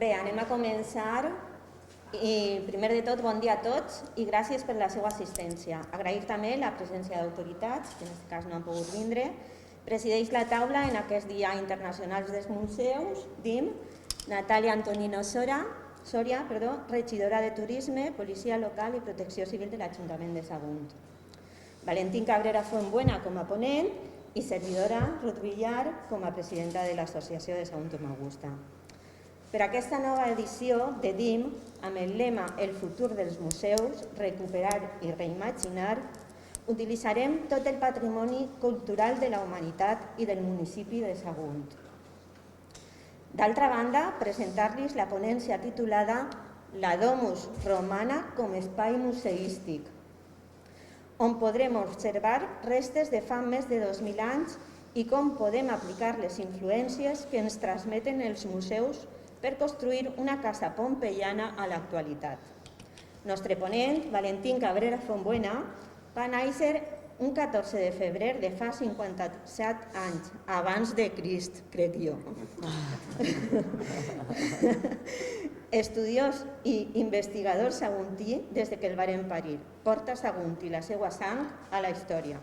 Bé, anem a començar. I primer de tot, bon dia a tots i gràcies per la seva assistència. Agrair també la presència d'autoritats, que en aquest cas no han pogut vindre. Presideix la taula en aquest Dia Internacional dels Museus, DIM, Natàlia Antonino Soria, regidora de Turisme, Policia Local i Protecció Civil de l'Ajuntament de Sagunt. Valentín Cabrera Fuenbuena com a ponent i servidora Ruth Villar com a presidenta de l'Associació de Sagunt Augusta. Per aquesta nova edició de DIM, amb el lema El futur dels museus, recuperar i reimaginar, utilitzarem tot el patrimoni cultural de la humanitat i del municipi de Sagunt. D'altra banda, presentar-los la ponència titulada La Domus Romana com espai museístic, on podrem observar restes de fa més de 2.000 anys i com podem aplicar les influències que ens transmeten els museus per construir una casa pompeiana a l'actualitat. Nostre ponent, Valentín Cabrera Fuenbuena, va néixer un 14 de febrer de fa 57 anys, abans de Crist, crec jo. Estudiós i investigador saguntí des que el varen parir. Porta Sagunt i la seva sang a la història.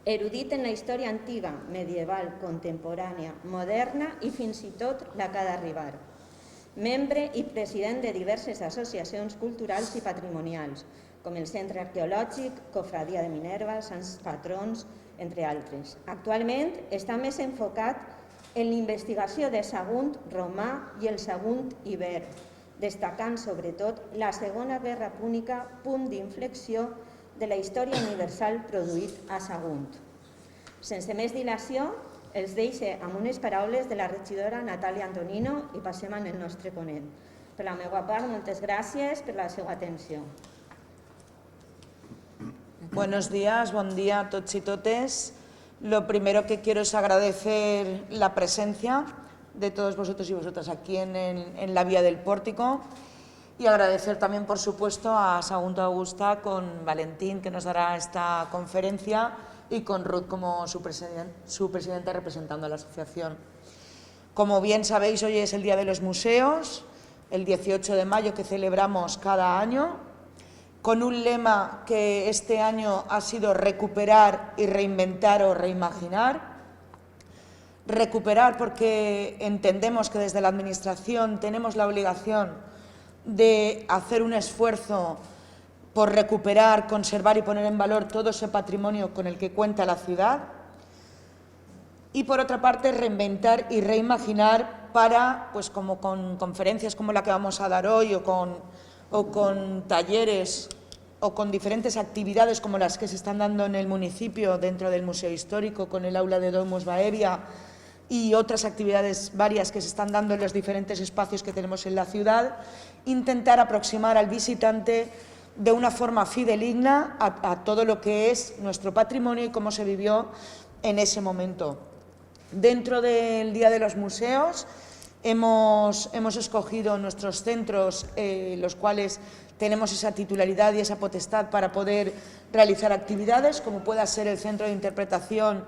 Erudit en la història antiga, medieval, contemporània, moderna i fins i tot la que ha d'arribar. Membre i president de diverses associacions culturals i patrimonials, com el Centre Arqueològic, Cofradia de Minerva, Sants Patrons, entre altres. Actualment està més enfocat en l'investigació de Sagunt romà i el Sagunt ibèric, destacant sobretot la Segona Guerra Púnica, punt d'inflexió de la història universal produït a Sagunt. Sense més dilació, els deixo amb unes paraules de la regidora Natàlia Antonino i passem al nostre ponent. Per la meva part, moltes gràcies per la seva atenció. Buenos días, buen día a todos y totes. Lo primero que quiero es agradecer la presencia de todos vosotros y vosotras aquí en la Vía del Pórtico y agradecer también, por supuesto, a Sagunt Augusta con Valentín, que nos dará esta conferencia, y con Ruth como su presidenta representando a la asociación. Como bien sabéis, hoy es el Día de los Museos, el 18 de mayo que celebramos cada año, con un lema que este año ha sido recuperar y reinventar o reimaginar. Recuperar porque entendemos que desde la Administración tenemos la obligación de hacer un esfuerzo por recuperar, conservar y poner en valor todo ese patrimonio con el que cuenta la ciudad. Y por otra parte, reinventar y reimaginar para, pues como con conferencias como la que vamos a dar hoy o con talleres o con diferentes actividades como las que se están dando en el municipio dentro del Museo Histórico, con el aula de Domus Baevia y otras actividades varias que se están dando en los diferentes espacios que tenemos en la ciudad, intentar aproximar al visitante de una forma fidedigna a todo lo que es nuestro patrimonio y cómo se vivió en ese momento. Dentro del Día de los Museos hemos escogido nuestros centros, los cuales tenemos esa titularidad y esa potestad para poder realizar actividades, como pueda ser el Centro de Interpretación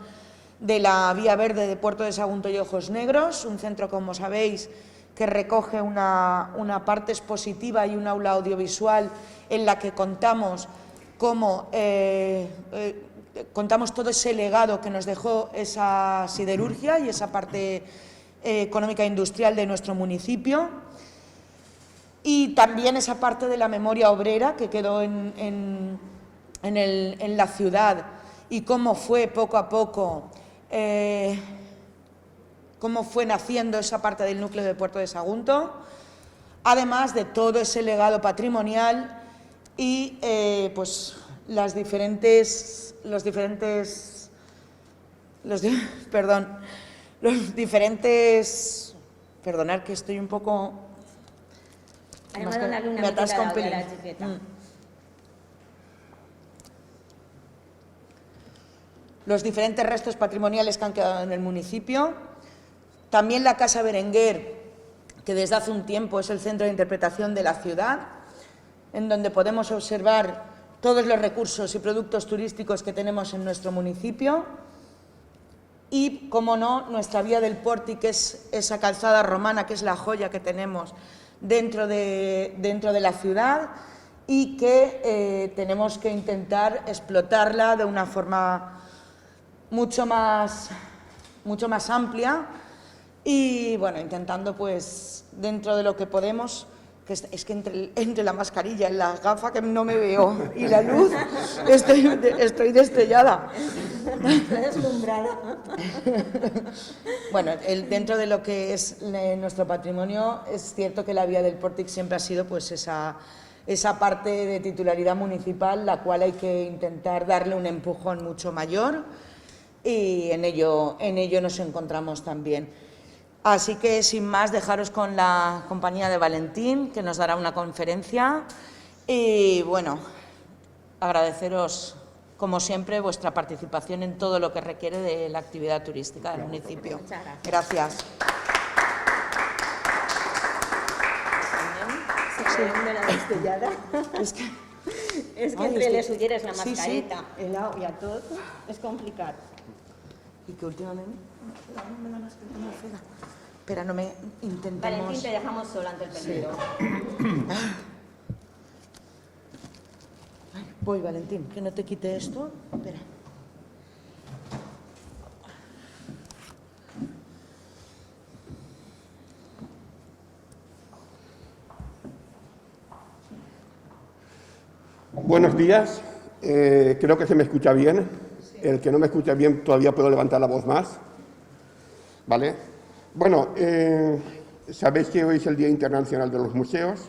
de la Vía Verde de Puerto de Sagunto y Ojos Negros, un centro, como sabéis, que recoge una parte expositiva y un aula audiovisual en la que contamos contamos todo ese legado que nos dejó esa siderurgia y esa parte económica e industrial de nuestro municipio, y también esa parte de la memoria obrera que quedó en la ciudad y cómo fue poco a poco cómo fue naciendo esa parte del núcleo de Puerto de Sagunto, además de todo ese legado patrimonial y pues los diferentes, perdonad que estoy un poco, me atasco un pelín. Los diferentes restos patrimoniales que han quedado en el municipio. También la Casa Berenguer, que desde hace un tiempo es el centro de interpretación de la ciudad, en donde podemos observar todos los recursos y productos turísticos que tenemos en nuestro municipio. y, como no, nuestra vía del Pórtic, que es esa calzada romana, que es la joya que tenemos dentro de la ciudad y que tenemos que intentar explotarla de una forma mucho más amplia y, bueno, intentando, pues, dentro de lo que podemos, que es que entre la mascarilla y la gafa que no me veo y la luz estoy destellada. Estoy deslumbrada. Bueno, dentro de lo que es nuestro patrimonio, es cierto que la vía del Pórtic siempre ha sido, pues, esa parte de titularidad municipal, la cual hay que intentar darle un empujón mucho mayor, y en ello nos encontramos también. Así que, sin más, dejaros con la compañía de Valentín, que nos dará una conferencia, y, bueno, agradeceros, como siempre, vuestra participación en todo lo que requiere de la actividad turística del municipio. Muchas gracias. Gracias. De la destellada. És que entre les ulleres, la sí, mascareta, el au i a tot, és complicat. Y que últimamente me la mascareta muy fea. Espera, no me intentemos... Valentín, te dejamos sola ante el peligro. Voy, Valentín, que no te quite esto. Espera. Buenos días, creo que se me escucha bien. El que no me escucha bien todavía puedo levantar la voz más. ¿Vale? Bueno, sabéis que hoy es el Día Internacional de los Museos.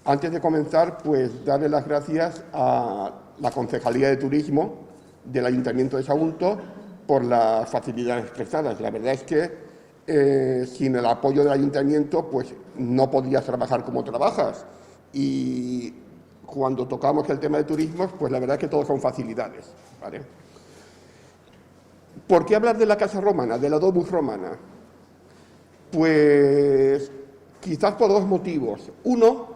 Antes de comenzar, pues darle las gracias a la Concejalía de Turismo del Ayuntamiento de Sagunto por las facilidades prestadas. La verdad es que sin el apoyo del Ayuntamiento, pues no podrías trabajar como trabajas. Y cuando tocamos el tema de turismo, pues la verdad es que todo son facilidades, ¿vale? ¿Por qué hablar de la Casa Romana, de la Domus Romana? Pues quizás por dos motivos. Uno,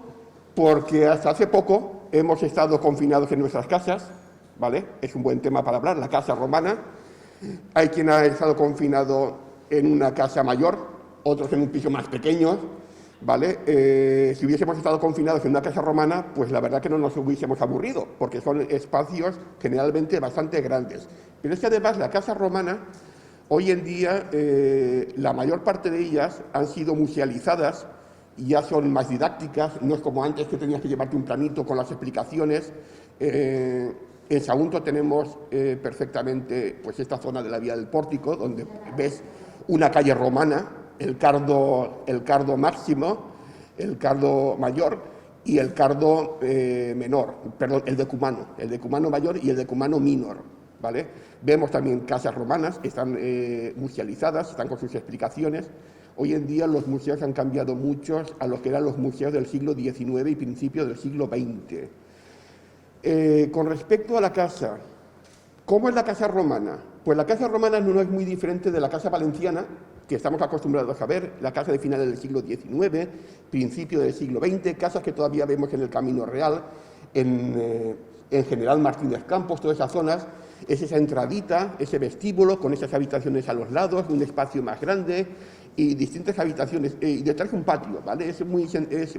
porque hasta hace poco hemos estado confinados en nuestras casas, ¿vale? Es un buen tema para hablar, la Casa Romana. Hay quien ha estado confinado en una casa mayor, otros en un piso más pequeño, ¿vale? Si hubiésemos estado confinados en una casa romana, pues la verdad que no nos hubiésemos aburrido, porque son espacios generalmente bastante grandes. Pero es que además la casa romana, hoy en día, la mayor parte de ellas han sido musealizadas y ya son más didácticas, no es como antes que tenías que llevarte un planito con las explicaciones. En Sagunto tenemos perfectamente, pues, esta zona de la Vía del Pórtico, donde ves una calle romana, el cardo máximo, el cardo mayor y el cardo menor, perdón, el decumano mayor y el decumano minor, ¿vale? Vemos también casas romanas, están musealizadas, están con sus explicaciones. Hoy en día los museos han cambiado mucho a lo que eran los museos del siglo XIX y principios del siglo XX. Con respecto a la casa, ¿cómo es la casa romana? Pues la casa romana no es muy diferente de la casa valenciana, que estamos acostumbrados a ver, la casa de finales del siglo XIX, principio del siglo XX, casas que todavía vemos en el Camino Real, en General Martínez Campos, todas esas zonas. Es esa entradita, ese vestíbulo con esas habitaciones a los lados, un espacio más grande y distintas habitaciones, y detrás un patio, ¿vale? Es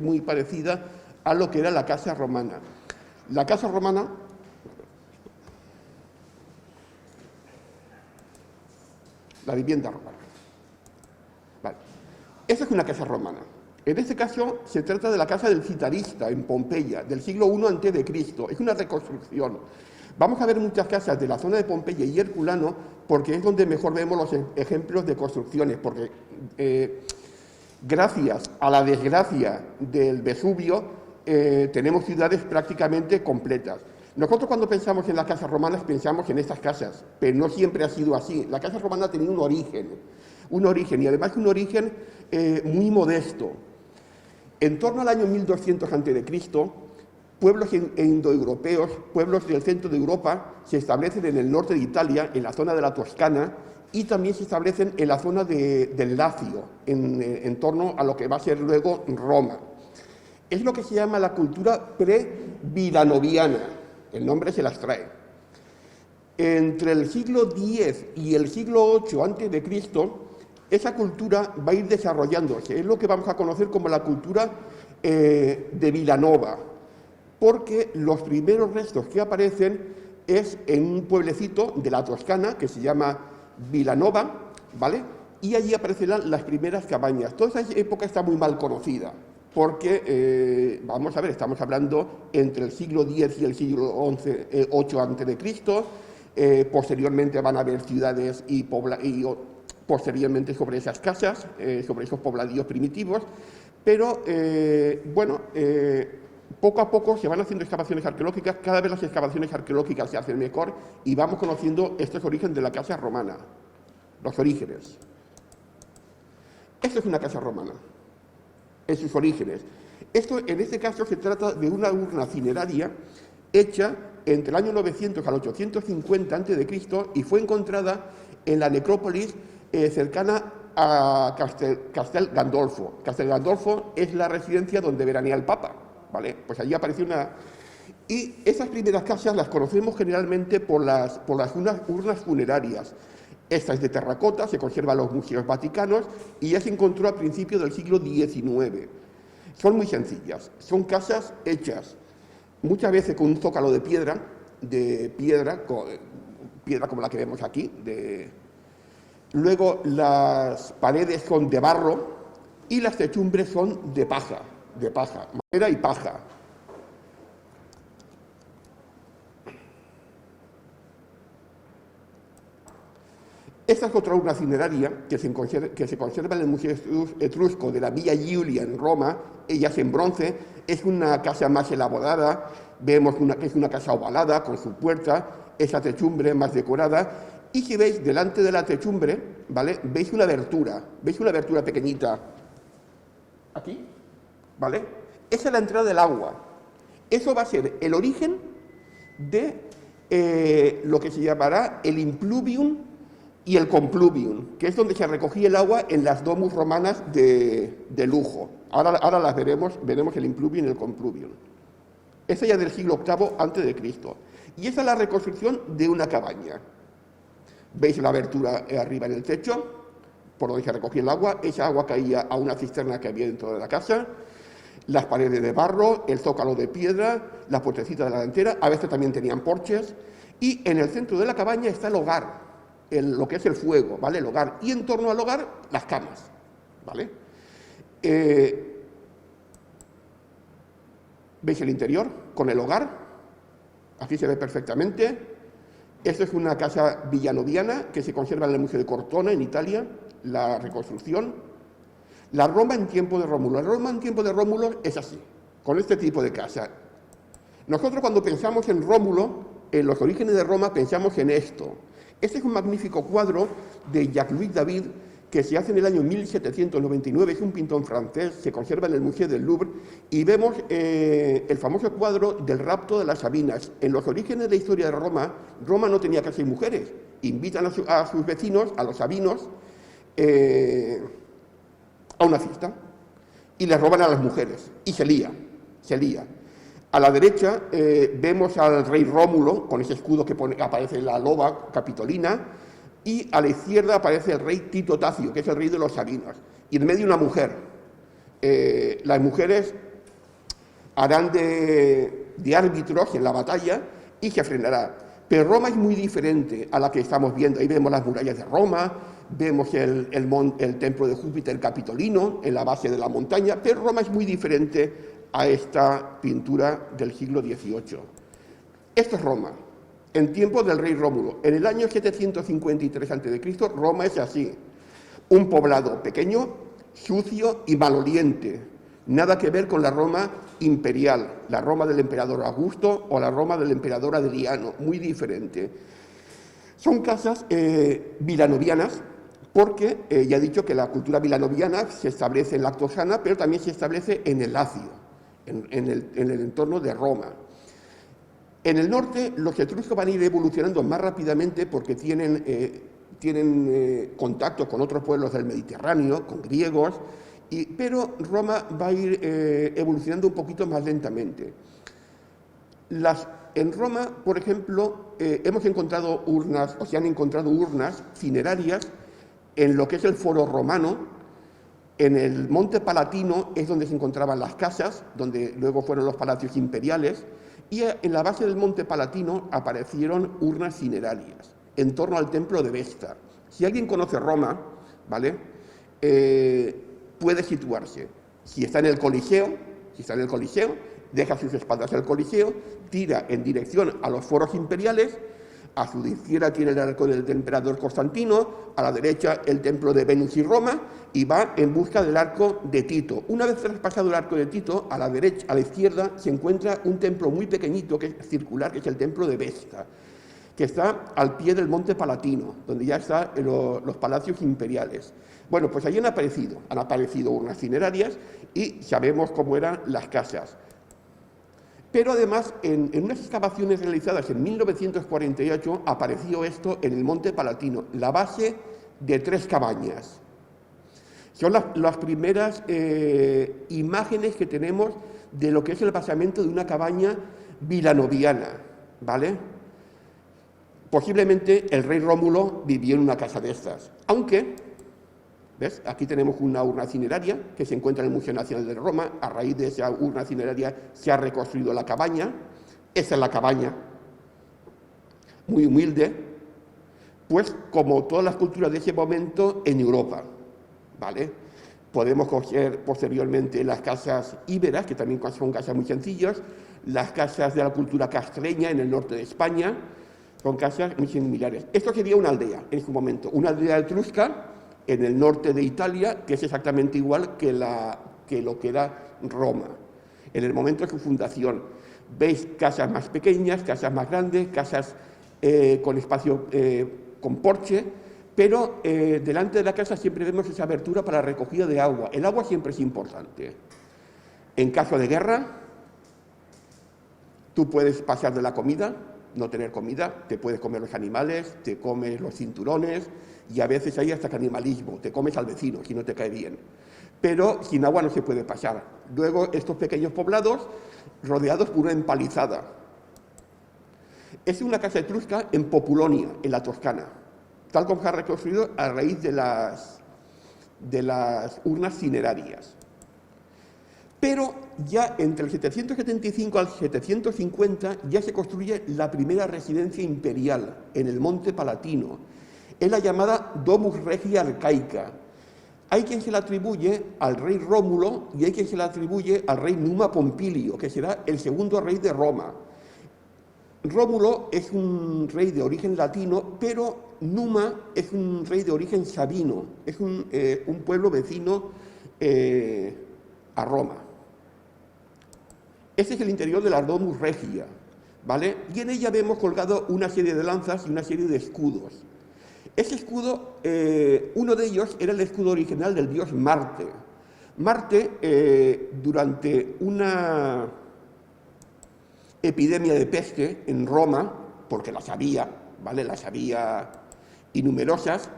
muy parecida a lo que era la casa romana. La casa romana, la vivienda romana. Vale. Esa es una casa romana. En este caso se trata de la casa del Citarista en Pompeya, del siglo I a.C. Es una reconstrucción. Vamos a ver muchas casas de la zona de Pompeya y Herculano porque es donde mejor vemos los ejemplos de construcciones, porque gracias a la desgracia del Vesubio tenemos ciudades prácticamente completas. Nosotros cuando pensamos en las casas romanas pensamos en estas casas, pero no siempre ha sido así. La casa romana tenía un origen y además un origen muy modesto. En torno al año 1200 a.C., pueblos indoeuropeos, pueblos del centro de Europa, se establecen en el norte de Italia, en la zona de la Toscana, y también se establecen en la zona del Lacio, en torno a lo que va a ser luego Roma. Es lo que se llama la cultura pre-vilanoviana, el nombre se las trae. Entre el siglo X y el siglo VIII a.C., esa cultura va a ir desarrollándose. Es lo que vamos a conocer como la cultura de Vilanova, porque los primeros restos que aparecen es en un pueblecito de la Toscana que se llama Vilanova, ¿vale? Y allí aparecen las primeras cabañas. Toda esa época está muy mal conocida, porque, vamos a ver, estamos hablando entre el siglo X y el siglo VIII a.C., posteriormente van a haber ciudades y posteriormente sobre esas casas, sobre esos pobladillos primitivos, pero, bueno, poco a poco se van haciendo excavaciones arqueológicas, cada vez las excavaciones arqueológicas se hacen mejor y vamos conociendo estos orígenes de la casa romana, los orígenes. Esto es una casa romana, en sus orígenes. Esto, en este caso, se trata de una urna cineraria hecha entre el año 900 al 850 a.C. y fue encontrada en la necrópolis cercana a Castel Gandolfo. Castel Gandolfo es la residencia donde veranea el Papa, ¿vale? Pues allí apareció una... Y esas primeras casas las conocemos generalmente por las urnas funerarias. Esta es de terracota, se conserva en los museos vaticanos y ya se encontró a principios del siglo XIX. Son muy sencillas, son casas hechas muchas veces con un zócalo de piedra como la que vemos aquí. Luego las paredes son de barro y las techumbres son de paja, madera y paja. Esta es otra urna cineraria que se conserva en el Museo Etrusco de la Villa Giulia en Roma. Ella es en bronce, es una casa más elaborada, vemos que es una casa ovalada con su puerta, esa techumbre más decorada. Y si veis delante de la techumbre, ¿vale? Veis una abertura pequeñita aquí, ¿vale? Esa es la entrada del agua. Eso va a ser el origen de lo que se llamará el impluvium y el compluvium, que es donde se recogía el agua en las domus romanas de lujo. Ahora las veremos el impluvium y el compluvium. Esa ya del siglo VIII a.C. Y esa es la reconstrucción de una cabaña. ¿Veis la abertura arriba en el techo? Por donde se recogía el agua. Esa agua caía a una cisterna que había dentro de la casa. Las paredes de barro, el zócalo de piedra, la puertecita de la delantera. A veces también tenían porches. Y en el centro de la cabaña está el hogar, lo que es el fuego, ¿vale? El hogar. Y en torno al hogar, las camas, ¿vale? ¿Veis el interior con el hogar? Aquí se ve perfectamente. Esto es una casa villanoviana que se conserva en el Museo de Cortona, en Italia, la reconstrucción. La Roma en tiempo de Rómulo. La Roma en tiempo de Rómulo es así, con este tipo de casa. Nosotros cuando pensamos en Rómulo, en los orígenes de Roma, pensamos en esto. Este es un magnífico cuadro de Jacques-Louis David que se hace en el año 1799, es un pintor francés, se conserva en el Museo del Louvre, y vemos el famoso cuadro del rapto de las Sabinas. En los orígenes de la historia de Roma, Roma no tenía casi mujeres. Invitan a sus vecinos, a los sabinos, a una fiesta, y les roban a las mujeres, y se lía. A la derecha vemos al rey Rómulo, con ese escudo que aparece la loba capitolina, y a la izquierda aparece el rey Tito Tacio, que es el rey de los sabinos, y en medio una mujer. Las mujeres harán de árbitros en la batalla y se frenará. Pero Roma es muy diferente a la que estamos viendo. Ahí vemos las murallas de Roma, vemos el templo de Júpiter Capitolino en la base de la montaña, pero Roma es muy diferente a esta pintura del siglo XVIII. Esto es Roma, en tiempos del rey Rómulo. En el año 753 a.C., Roma es así: un poblado pequeño, sucio y maloliente. Nada que ver con la Roma imperial, la Roma del emperador Augusto o la Roma del emperador Adriano, muy diferente. Son casas vilanovianas, porque ya he dicho que la cultura vilanoviana se establece en la Toscana, pero también se establece en el Lacio, en el entorno de Roma. En el norte, los etruscos van a ir evolucionando más rápidamente porque tienen contacto con otros pueblos del Mediterráneo, con griegos, pero Roma va a ir evolucionando un poquito más lentamente. En Roma, por ejemplo, hemos encontrado urnas, o se han encontrado urnas funerarias en lo que es el Foro Romano. En el Monte Palatino es donde se encontraban las casas, donde luego fueron los palacios imperiales, y en la base del Monte Palatino aparecieron urnas funerarias en torno al templo de Vesta. Si alguien conoce Roma, ¿vale? Puede situarse. Si está en el Coliseo, deja sus espaldas al Coliseo, tira en dirección a los foros imperiales, a su izquierda tiene el arco del emperador Constantino, a la derecha el templo de Venus y Roma, y va en busca del arco de Tito. Una vez traspasado el arco de Tito, a la derecha, a la izquierda, se encuentra un templo muy pequeñito, que es circular, que es el templo de Vesta, que está al pie del Monte Palatino, donde ya están los palacios imperiales. Bueno, pues allí han aparecido urnas funerarias y sabemos cómo eran las casas. Pero además, en unas excavaciones realizadas en 1948, apareció esto en el Monte Palatino, la base de 3 cabañas. Son las primeras imágenes que tenemos de lo que es el basamento de una cabaña vilanoviana, ¿vale? Posiblemente el rey Rómulo vivió en una casa de estas, aunque, ¿ves? Aquí tenemos una urna cineraria que se encuentra en el Museo Nacional de Roma. A raíz de esa urna cineraria se ha reconstruido la cabaña. Esa es la cabaña, muy humilde, pues como todas las culturas de ese momento en Europa, ¿vale? Podemos coger posteriormente las casas íberas, que también son casas muy sencillas, las casas de la cultura castreña en el norte de España, son casas muy similares. Esto sería una aldea en su momento, una aldea etrusca en el norte de Italia, que es exactamente igual que lo que era Roma. En el momento de su fundación, veis casas más pequeñas, casas más grandes, casas con espacio, con porche, pero delante de la casa siempre vemos esa abertura para la recogida de agua. El agua siempre es importante. En caso de guerra, tú puedes pasar de la comida, no tener comida, te puedes comer los animales, te comes los cinturones, y a veces hay hasta canibalismo, te comes al vecino si no te cae bien. Pero sin agua no se puede pasar. Luego estos pequeños poblados rodeados por una empalizada. Es una casa etrusca en Populonia, en la Toscana, tal como se ha reconstruido a raíz de las urnas cinerarias. Pero ya entre el 775 al 750 ya se construye la primera residencia imperial en el Monte Palatino. Es la llamada Domus Regia Arcaica. Hay quien se la atribuye al rey Rómulo y hay quien se la atribuye al rey Numa Pompilio, que será el segundo rey de Roma. Rómulo es un rey de origen latino, pero Numa es un rey de origen sabino, es un pueblo vecino a Roma. Este es el interior de la Domus Regia, ¿vale? Y en ella vemos colgado una serie de lanzas y una serie de escudos. Ese escudo, uno de ellos era el escudo original del dios Marte. Marte, durante una epidemia de peste en Roma, porque las había, ¿vale? Las había y numerosas,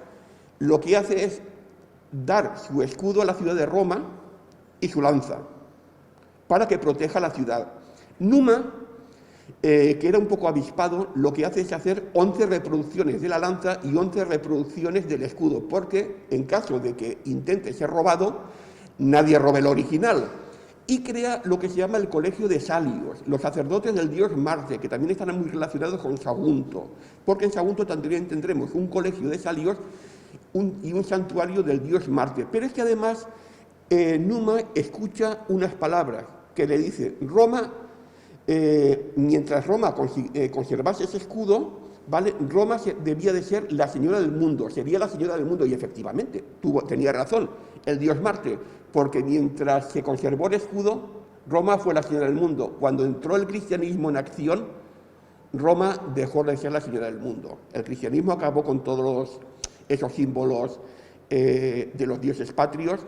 lo que hace es dar su escudo a la ciudad de Roma y su lanza, para que proteja la ciudad. Numa, que era un poco avispado, lo que hace es hacer 11 reproducciones de la lanza y 11 reproducciones del escudo, porque en caso de que intente ser robado, nadie robe el original. Y crea lo que se llama el Colegio de Salios, los sacerdotes del dios Marte, que también están muy relacionados con Sagunto, porque en Sagunto también tendremos un colegio de Salios y un santuario del dios Marte. Pero es que además Numa escucha unas palabras que le dice Roma. Mientras Roma conservase ese escudo, ¿vale? Roma debía de ser la señora del mundo, sería la señora del mundo, y efectivamente, tenía razón el dios Marte, porque mientras se conservó el escudo, Roma fue la señora del mundo. Cuando entró el cristianismo en acción, Roma dejó de ser la señora del mundo. El cristianismo acabó con todos esos símbolos de los dioses patrios,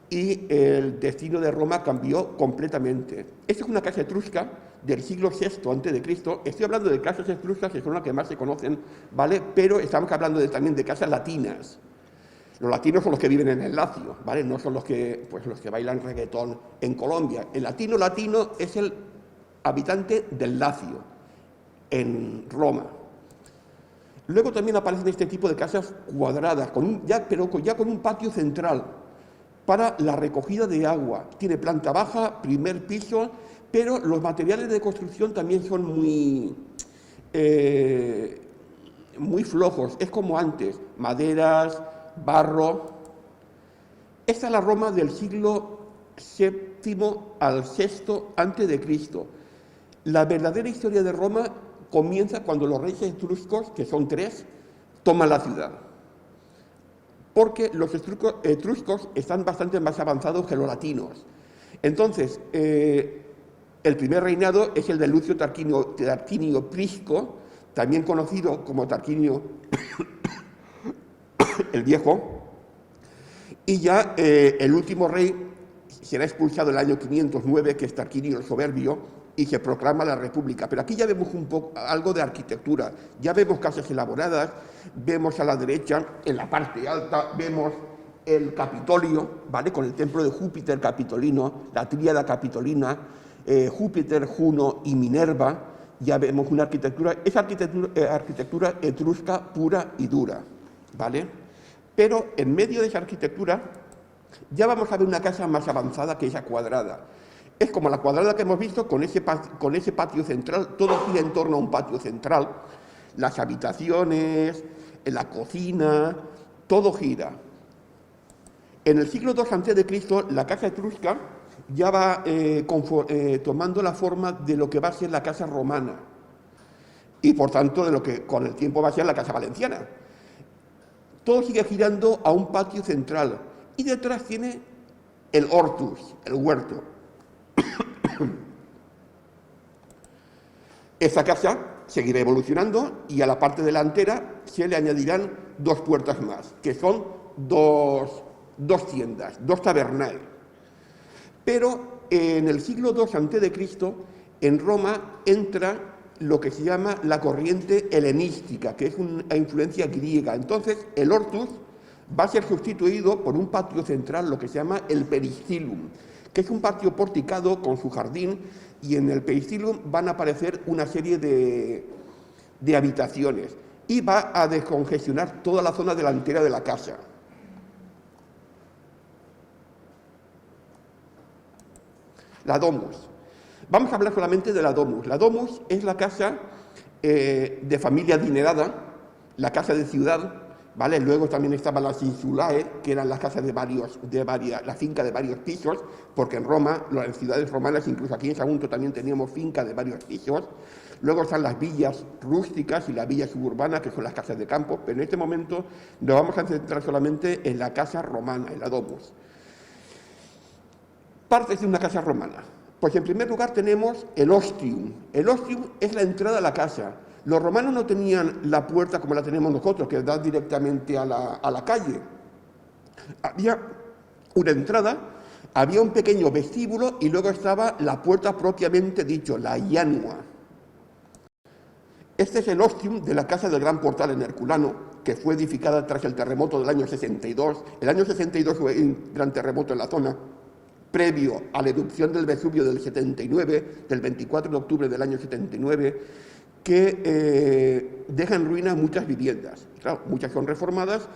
y el destino de Roma cambió completamente. Esta es una casa etrusca del siglo VI a.C. Estoy hablando de casas etruscas que son las que más se conocen, ¿vale? Pero estamos hablando también de casas latinas. Los latinos son los que viven en el Lacio, ¿vale? No son los que bailan reggaetón en Colombia. El latino es el habitante del Lacio, en Roma. Luego también aparecen este tipo de casas cuadradas, pero ya con un patio central para la recogida de agua. Tiene planta baja, primer piso, pero los materiales de construcción también son muy flojos. Es como antes, maderas, barro. Esta es la Roma del siglo VII al VI a.C. La verdadera historia de Roma comienza cuando los reyes etruscos, que son 3, toman la ciudad. Porque los etruscos están bastante más avanzados que los latinos. Entonces, el primer reinado es el de Lucio Tarquinio Prisco, también conocido como Tarquinio el Viejo, y ya el último rey será expulsado el año 509, que es Tarquinio el Soberbio, y se proclama la República. Pero aquí ya vemos algo de arquitectura, ya vemos casas elaboradas, vemos a la derecha, en la parte alta, vemos el Capitolio, ¿vale? Con el templo de Júpiter capitolino, la tríada capitolina, Júpiter, Juno y Minerva. Ya vemos una arquitectura, es arquitectura etrusca pura y dura, ¿vale? Pero en medio de esa arquitectura ya vamos a ver una casa más avanzada que esa cuadrada. Es como la cuadrada que hemos visto con ese patio central, todo gira en torno a un patio central, las habitaciones, la cocina, todo gira. En el siglo II a.C., la casa etrusca ya va tomando la forma de lo que va a ser la casa romana y, por tanto, de lo que con el tiempo va a ser la casa valenciana. Todo sigue girando a un patio central y detrás tiene el hortus, el huerto. Esta casa seguirá evolucionando y a la parte delantera se le añadirán 2 puertas más, que son dos tiendas, 2 tabernae. Pero en el siglo II a.C., en Roma entra lo que se llama la corriente helenística, que es una influencia griega. Entonces, el hortus va a ser sustituido por un patio central, lo que se llama el peristilum, que es un patio porticado con su jardín, y en el peristilum van a aparecer una serie de habitaciones y va a descongestionar toda la zona delantera de la casa. La domus. Vamos a hablar solamente de la domus. La domus es la casa de familia adinerada, la casa de ciudad, ¿vale? Luego también estaban las insulae, que eran las casas la finca de varios pisos, porque en Roma, las ciudades romanas, incluso aquí en Sagunto también teníamos finca de varios pisos. Luego están las villas rústicas y las villas suburbanas, que son las casas de campo, pero en este momento nos vamos a centrar solamente en la casa romana, en la domus. Partes de una casa romana. Pues en primer lugar tenemos el ostium. El ostium es la entrada a la casa. Los romanos no tenían la puerta como la tenemos nosotros, que da directamente a la calle. Había una entrada, había un pequeño vestíbulo y luego estaba la puerta propiamente dicho, la ianua. Este es el ostium de la casa del Gran Portal en Herculano, que fue edificada tras el terremoto del año 62. El año 62 fue un gran terremoto en la zona, previo a la erupción del Vesubio del 79, del 24 de octubre del año 79, que deja en ruina muchas viviendas. Claro, muchas son reformadas,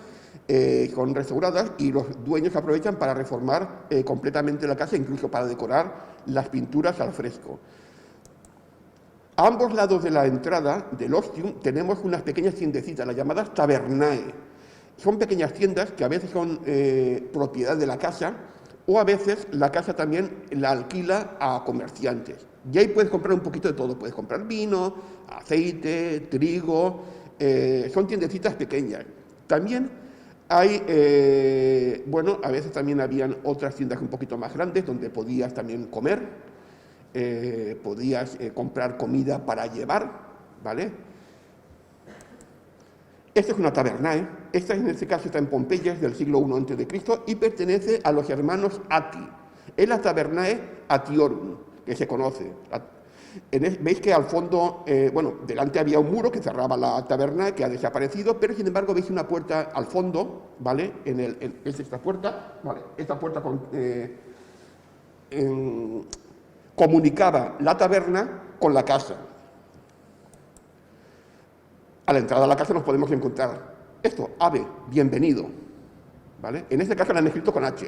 son restauradas y los dueños aprovechan para reformar completamente la casa, incluso para decorar las pinturas al fresco. A ambos lados de la entrada del ostium tenemos unas pequeñas tiendecitas, las llamadas tabernae. Son pequeñas tiendas que a veces son propiedad de la casa o a veces la casa también la alquila a comerciantes. Y ahí puedes comprar un poquito de todo, puedes comprar vino, aceite, trigo, son tiendecitas pequeñas. También hay, a veces también habían otras tiendas un poquito más grandes donde podías también comer, podías comprar comida para llevar, ¿vale? Esta es una tabernae, esta en este caso está en Pompeya, es del siglo I a.C. y pertenece a los hermanos Ati. Es la tabernae Atiorum, que se conoce. Veis que al fondo, delante había un muro que cerraba la taberna, que ha desaparecido, pero sin embargo veis una puerta al fondo, ¿vale? Es esta puerta, ¿vale? Esta puerta con comunicaba la taberna con la casa. A la entrada de la casa nos podemos encontrar esto, ave, bienvenido, ¿vale? En este caso lo han escrito con H.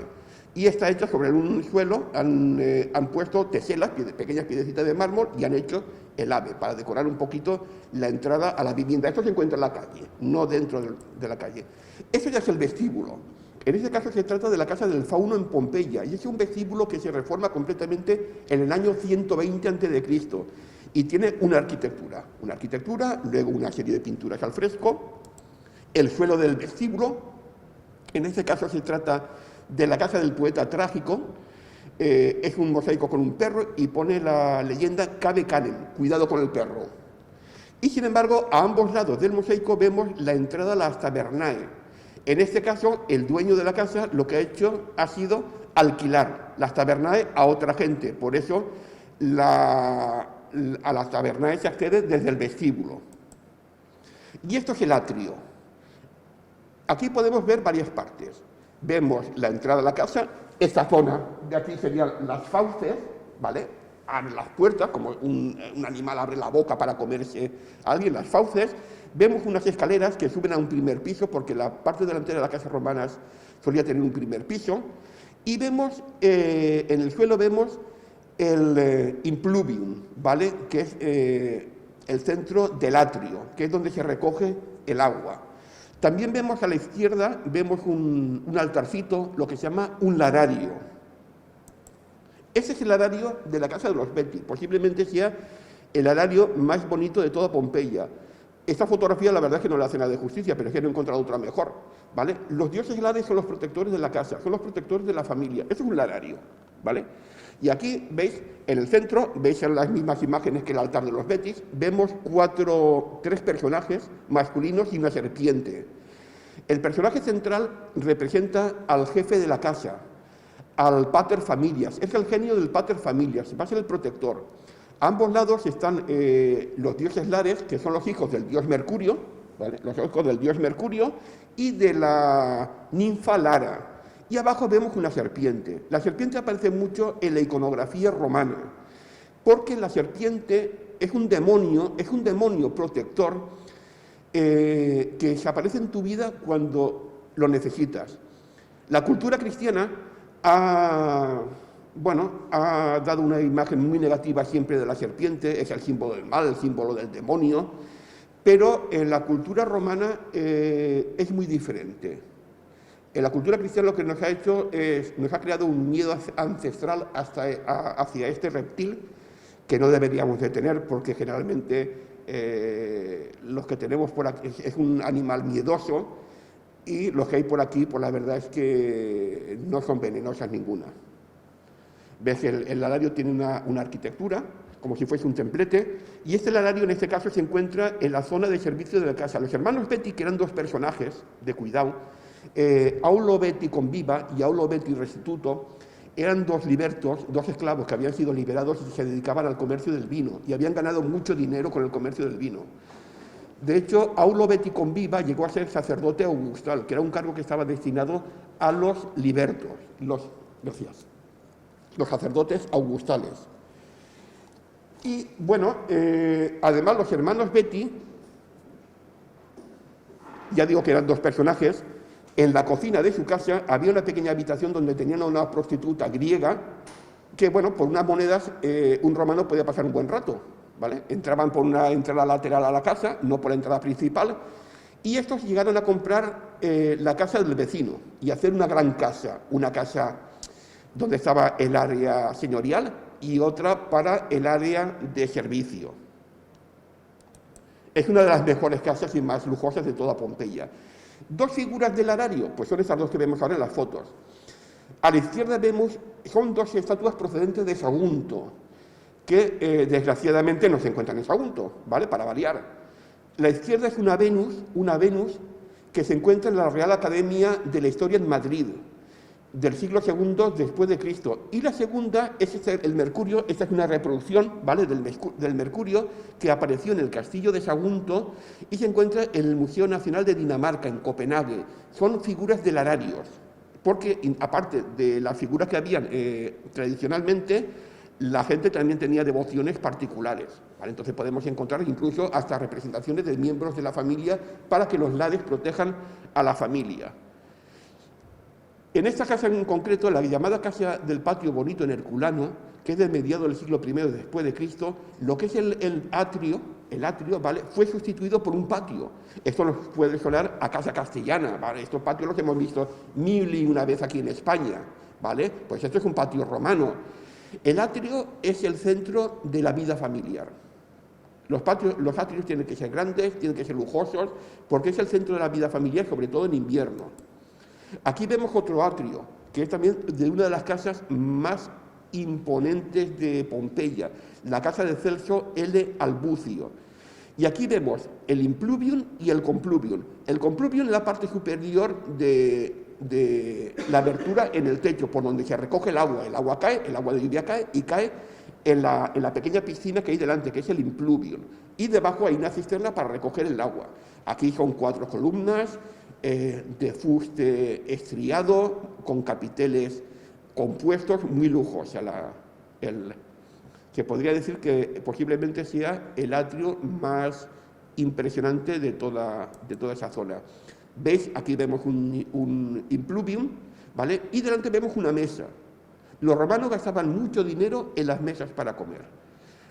Y está hecha sobre un suelo, han puesto teselas, pequeñas piedecitas de mármol, y han hecho el ave, para decorar un poquito la entrada a la vivienda. Esto se encuentra en la calle, no dentro de la calle. Eso ya es el vestíbulo. En este caso se trata de la Casa del Fauno en Pompeya, y es un vestíbulo que se reforma completamente en el año 120 a.C., y tiene una arquitectura, luego una serie de pinturas al fresco, el suelo del vestíbulo. En este caso se trata de la casa del poeta trágico, es un mosaico con un perro y pone la leyenda Cave Canem, cuidado con el perro. Y sin embargo, a ambos lados del mosaico vemos la entrada a las tabernae. En este caso, el dueño de la casa lo que ha hecho ha sido alquilar las tabernae a otra gente, por eso a las tabernae se accede desde el vestíbulo. Y esto es el atrio. Aquí podemos ver varias partes. Vemos la entrada a la casa, esta zona de aquí serían las fauces, ¿vale? Abren las puertas, como un animal abre la boca para comerse a alguien, las fauces. Vemos unas escaleras que suben a un primer piso, porque la parte delantera de las casas romanas solía tener un primer piso. Y vemos, en el suelo vemos el impluvium, ¿vale? Que es el centro del atrio, que es donde se recoge el agua. También vemos a la izquierda, vemos un altarcito, lo que se llama un larario. Ese es el larario de la casa de los Betti, posiblemente sea el larario más bonito de toda Pompeya. Esta fotografía la verdad es que no le hace nada de justicia, pero es que no he encontrado otra mejor, ¿vale? Los dioses lares son los protectores de la casa, son los protectores de la familia. Eso es un larario, ¿vale? Y aquí veis, en el centro, veis en las mismas imágenes que el altar de los Betis, vemos tres personajes masculinos y una serpiente. El personaje central representa al jefe de la casa, al pater familias, es el genio del pater familias, va a ser el protector. A ambos lados están los dioses lares, que son los hijos del dios Mercurio, ¿vale? Los hijos del dios Mercurio y de la ninfa Lara. Y abajo vemos una serpiente. La serpiente aparece mucho en la iconografía romana, porque la serpiente es un demonio protector que se aparece en tu vida cuando lo necesitas. La cultura cristiana ha dado una imagen muy negativa siempre de la serpiente, es el símbolo del mal, el símbolo del demonio, pero en la cultura romana es muy diferente. En la cultura cristiana lo que nos ha hecho es, nos ha creado un miedo ancestral hacia este reptil que no deberíamos de tener, porque generalmente los que tenemos por aquí es un animal miedoso, y los que hay por aquí, pues la verdad es que no son venenosas ninguna. Ves, el larario tiene una arquitectura, como si fuese un templete, y este larario en este caso se encuentra en la zona de servicio de la casa. Los hermanos Betti, que eran dos personajes de cuidado, Aulo Betti Conviva y Aulo Betti Restituto, eran dos libertos, dos esclavos que habían sido liberados y se dedicaban al comercio del vino, y habían ganado mucho dinero con el comercio del vino. De hecho, Aulo Betti Conviva llegó a ser sacerdote augustal, que era un cargo que estaba destinado a los libertos, los sacerdotes augustales. Y bueno, además los hermanos Betti, ya digo que eran dos personajes, en la cocina de su casa había una pequeña habitación donde tenían a una prostituta griega que, bueno, por unas monedas un romano podía pasar un buen rato, ¿vale? Entraban por una entrada lateral a la casa, no por la entrada principal, y estos llegaron a comprar la casa del vecino y hacer una gran casa, una casa donde estaba el área señorial y otra para el área de servicio. Es una de las mejores casas y más lujosas de toda Pompeya. Dos figuras del larario, pues son estas dos que vemos ahora en las fotos. A la izquierda vemos, son dos estatuas procedentes de Sagunto, que desgraciadamente no se encuentran en Sagunto, ¿vale? Para variar. La izquierda es una Venus que se encuentra en la Real Academia de la Historia en Madrid, del siglo II después de Cristo. Y la segunda es el Mercurio, esta es una reproducción, ¿vale?, del Mercurio que apareció en el castillo de Sagunto y se encuentra en el Museo Nacional de Dinamarca, en Copenhague. Son figuras de lararios, porque aparte de las figuras que habían tradicionalmente, La gente también tenía devociones particulares, ¿vale? Entonces podemos encontrar incluso hasta representaciones de miembros de la familia para que los lares protejan a la familia. En esta casa en concreto, la llamada Casa del Patio Bonito en Herculano, que es de mediados del siglo I después de Cristo, lo que es el atrio, ¿vale?, fue sustituido por un patio. Esto nos puede sonar a casa castellana, ¿vale? Estos patios los hemos visto mil y una vez aquí en España, ¿vale? Pues esto es un patio romano. El atrio es el centro de la vida familiar. Los atrios tienen que ser grandes, tienen que ser lujosos, porque es el centro de la vida familiar, sobre todo en invierno. Aquí vemos otro atrio, que es también de una de las casas más imponentes de Pompeya, la casa de Celso L. Albucio. Y aquí vemos el impluvium y el compluvium. El compluvium es la parte superior de la abertura en el techo, por donde se recoge el agua cae, el agua de lluvia cae y cae en la pequeña piscina que hay delante, que es el impluvium. Y debajo hay una cisterna para recoger el agua. Aquí son 4 columnas, de fuste estriado, con capiteles compuestos, muy lujosos. Se podría decir que posiblemente sea el atrio más impresionante de toda esa zona. ¿Veis? Aquí vemos un impluvium, ¿vale? Y delante vemos una mesa. Los romanos gastaban mucho dinero en las mesas para comer.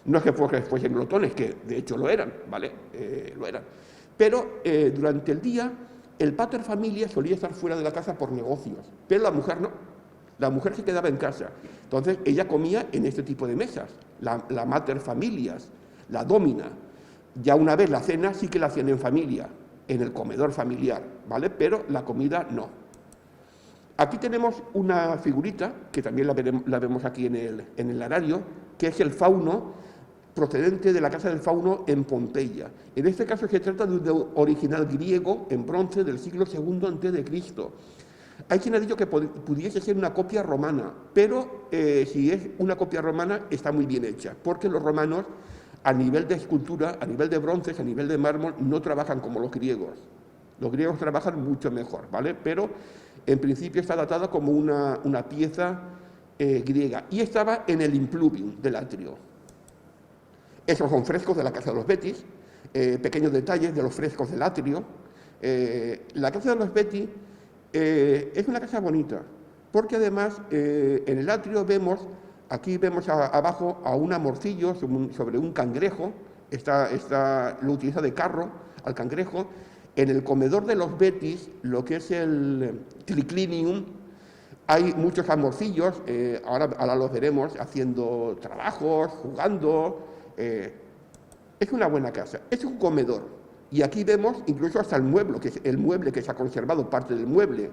No es que fuesen glotones, que de hecho lo eran, ¿vale? Lo eran. Pero durante el día, el pater familia solía estar fuera de la casa por negocios, pero la mujer no. La mujer se quedaba en casa. Entonces, ella comía en este tipo de mesas, la mater familias, la domina. Ya una vez la cena sí que la hacían en familia, en el comedor familiar, ¿vale? Pero la comida no. Aquí tenemos una figurita, que también la vemos aquí en el arario, que es el fauno, procedente de la casa del fauno en Pompeya. En este caso se trata de un original griego en bronce del siglo II a.C. Hay quien ha dicho que pudiese ser una copia romana, pero si es una copia romana está muy bien hecha, porque los romanos a nivel de escultura, a nivel de bronces, a nivel de mármol, no trabajan como los griegos. Los griegos trabajan mucho mejor, ¿vale? Pero en principio está datada como una pieza griega y estaba en el impluvium del atrio. Esos son frescos de la casa de los Betis, pequeños detalles de los frescos del atrio. La casa de los Betis es una casa bonita, porque además en el atrio aquí vemos abajo a un amorcillo sobre un cangrejo, lo utiliza de carro al cangrejo. En el comedor de los Betis, lo que es el triclinium, hay muchos amorcillos, ahora los veremos haciendo trabajos, jugando. Es una buena casa, es un comedor. Y aquí vemos incluso hasta el mueble que se ha conservado, parte del mueble,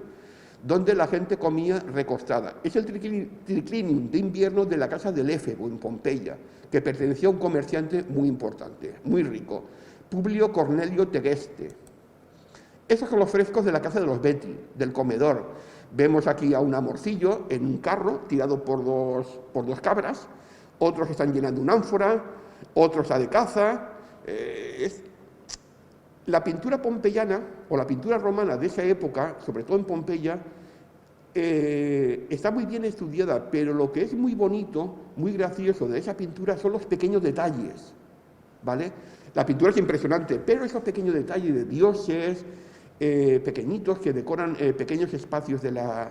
donde la gente comía recostada. Es el triclinium de invierno de la casa del Éfebo, en Pompeya, que pertenecía a un comerciante muy importante, muy rico, Publio Cornelio Tegeste. Esos son los frescos de la casa de los Betis, del comedor. Vemos aquí a un amorcillo en un carro tirado por dos cabras, otros están llenando una ánfora, otros a de caza. La pintura pompeyana o la pintura romana de esa época, sobre todo en Pompeya, está muy bien estudiada, pero lo que es muy bonito, muy gracioso de esa pintura son los pequeños detalles, ¿vale? La pintura es impresionante, pero esos pequeños detalles de dioses pequeñitos que decoran pequeños espacios de las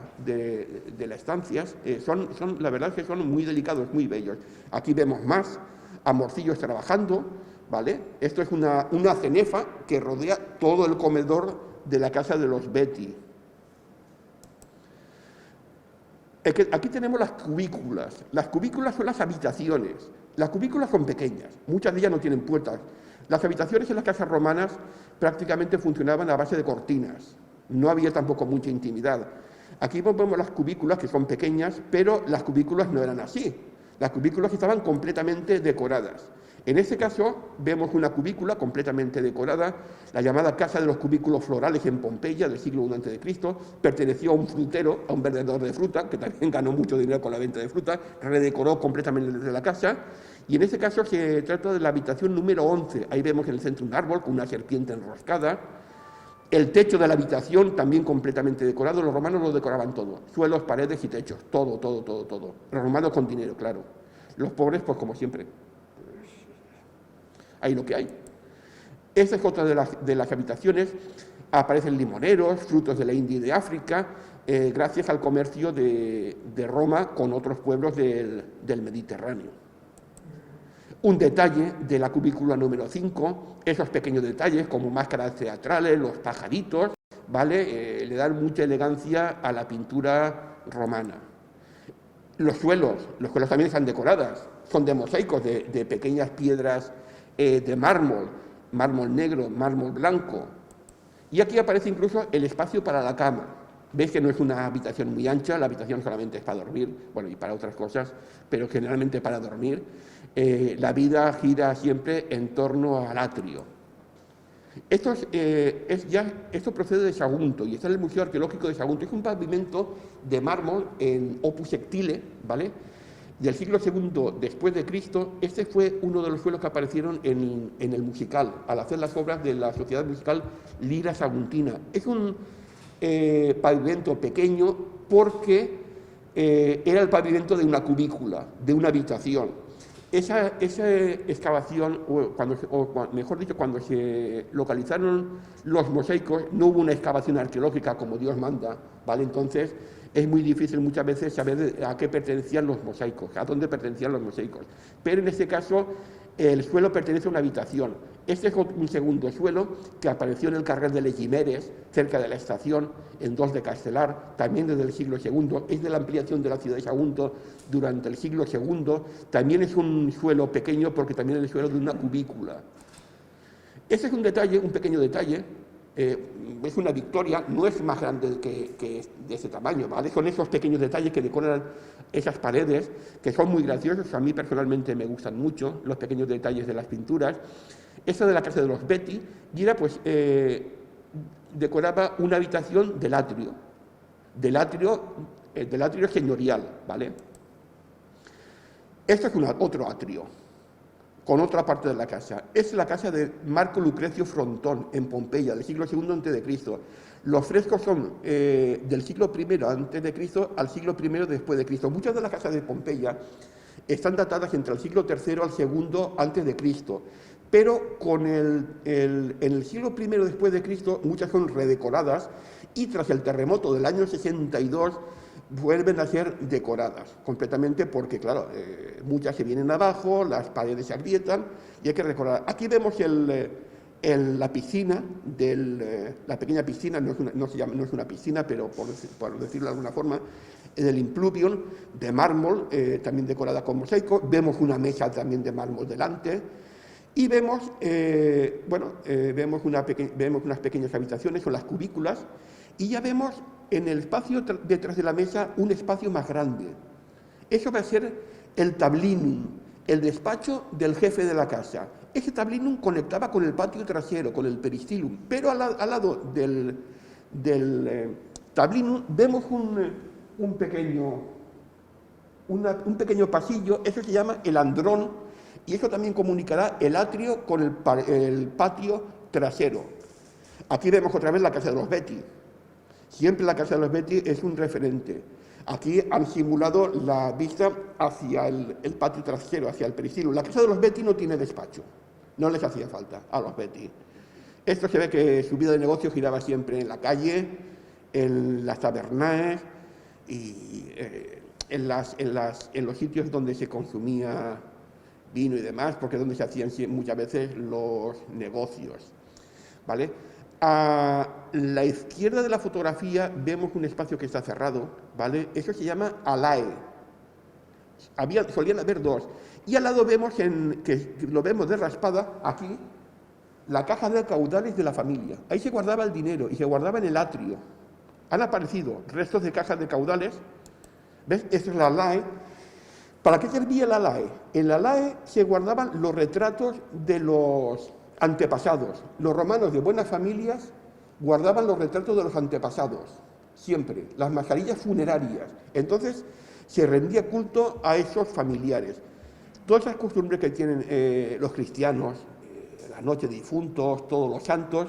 estancias, la verdad es que son muy delicados, muy bellos. Aquí vemos más amorcillos trabajando, ¿vale? Esto es una cenefa que rodea todo el comedor de la casa de los Betis. Aquí tenemos las cubículas. Las cubículas son las habitaciones. Las cubículas son pequeñas, muchas de ellas no tienen puertas. Las habitaciones en las casas romanas prácticamente funcionaban a base de cortinas. No había tampoco mucha intimidad. Aquí vemos las cubículas, que son pequeñas, pero las cubículas no eran así. Las cubículas estaban completamente decoradas. En este caso vemos una cubícula completamente decorada, la llamada Casa de los Cubículos Florales en Pompeya, del siglo I a.C., perteneció a un frutero, a un vendedor de fruta, que también ganó mucho dinero con la venta de fruta, redecoró completamente desde la casa, y en este caso se trata de la habitación número 11. Ahí vemos en el centro un árbol con una serpiente enroscada, el techo de la habitación también completamente decorado. Los romanos lo decoraban todo, suelos, paredes y techos, todo. Los romanos con dinero, claro. Los pobres, pues como siempre, hay lo que hay. Esta es otra de las habitaciones. Aparecen limoneros, frutos de la India y de África, gracias al comercio de Roma con otros pueblos del Mediterráneo. Un detalle de la cubícula número 5, esos pequeños detalles como máscaras teatrales, los pajaritos, ¿vale? Le dan mucha elegancia a la pintura romana. Los suelos también están decorados, son de mosaicos, de pequeñas piedras de mármol, mármol negro, mármol blanco. Y aquí aparece incluso el espacio para la cama. Veis que no es una habitación muy ancha, la habitación solamente es para dormir, bueno, y para otras cosas, pero generalmente para dormir. La vida gira siempre en torno al atrio. Esto procede de Sagunto, y está en el Museo Arqueológico de Sagunto. Es un pavimento de mármol en opus sectile, ¿vale?, del siglo II después de Cristo. Este fue uno de los suelos que aparecieron en el musical, al hacer las obras de la sociedad musical Lira Saguntina. Es un pavimento pequeño porque era el pavimento de una cubícula, de una habitación. Esa excavación, cuando se localizaron los mosaicos, no hubo una excavación arqueológica como Dios manda, ¿vale? Entonces es muy difícil muchas veces saber a qué pertenecían los mosaicos, a dónde pertenecían los mosaicos. Pero en este caso el suelo pertenece a una habitación. Este es un segundo suelo que apareció en el carrer de Legimeres, cerca de la estación, en 2 de Castelar, también desde el siglo II. Es de la ampliación de la ciudad de Sagunto durante el siglo II. También es un suelo pequeño porque también es el suelo de una cubícula. Este es un detalle, un pequeño detalle. Es una victoria, no es más grande que de ese tamaño, ¿vale? Son esos pequeños detalles que decoran esas paredes, que son muy graciosos. A mí personalmente me gustan mucho los pequeños detalles de las pinturas. Esta de la casa de los Betti, y era, pues, decoraba una habitación del atrio señorial, ¿vale? Esto es otro atrio, con otra parte de la casa. Es la casa de Marco Lucrecio Frontón, en Pompeya, del siglo II a.C. Los frescos son del siglo I a.C. al siglo I después de Cristo. Muchas de las casas de Pompeya están datadas entre el siglo III al II a.C., pero en el siglo I después de Cristo muchas son redecoradas, y tras el terremoto del año 62 vuelven a ser decoradas completamente porque, claro, muchas se vienen abajo, las paredes se agrietan y hay que decorar. Aquí vemos la piscina, la pequeña piscina, no es una piscina, pero por decirlo de alguna forma, del Impluvium de mármol, también decorada con mosaico. Vemos una mesa también de mármol delante. Y vemos unas pequeñas habitaciones, son las cubículas, y ya vemos en el espacio detrás de la mesa un espacio más grande. Eso va a ser el tablinum, el despacho del jefe de la casa. Ese tablinum conectaba con el patio trasero, con el peristilum, pero al lado del tablinum vemos un pequeño pasillo. Eso se llama el andrón, y eso también comunicará el atrio con el patio trasero. Aquí vemos otra vez la casa de los Betti. Siempre la casa de los Betti es un referente. Aquí han simulado la vista hacia el patio trasero, hacia el peristilum. La casa de los Betti no tiene despacho, no les hacía falta a los Betti. Esto se ve que su vida de negocio giraba siempre en la calle, en las tabernas y en los sitios donde se consumía vino y demás, porque es donde se hacían muchas veces los negocios, ¿vale? A la izquierda de la fotografía vemos un espacio que está cerrado, ¿vale? Eso se llama alae. Solían haber 2. Y al lado vemos, que lo vemos de raspada, aquí, la caja de caudales de la familia. Ahí se guardaba el dinero y se guardaba en el atrio. Han aparecido restos de cajas de caudales. ¿Ves? Esto es la alae. ¿Para qué servía el alae? En la alae se guardaban los retratos de los antepasados. Los romanos de buenas familias guardaban los retratos de los antepasados, siempre, las mascarillas funerarias. Entonces se rendía culto a esos familiares. Todas esas costumbres que tienen los cristianos, la noche de difuntos, todos los santos,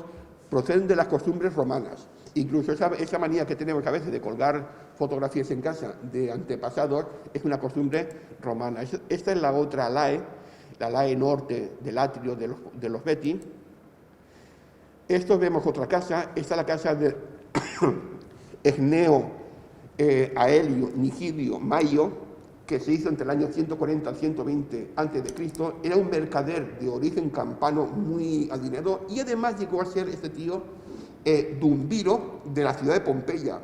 proceden de las costumbres romanas. Incluso esa manía que tenemos a veces de colgar fotografías en casa de antepasados es una costumbre romana. Esta es la otra alae, la alae norte del atrio de los Beti. Esto vemos otra casa, esta es la casa de Egneo Aelio Nigidio Maio, que se hizo entre el año 140 al 120 a.C., era un mercader de origen campano muy adinerado y además llegó a ser este tío dumbiro de la ciudad de Pompeya.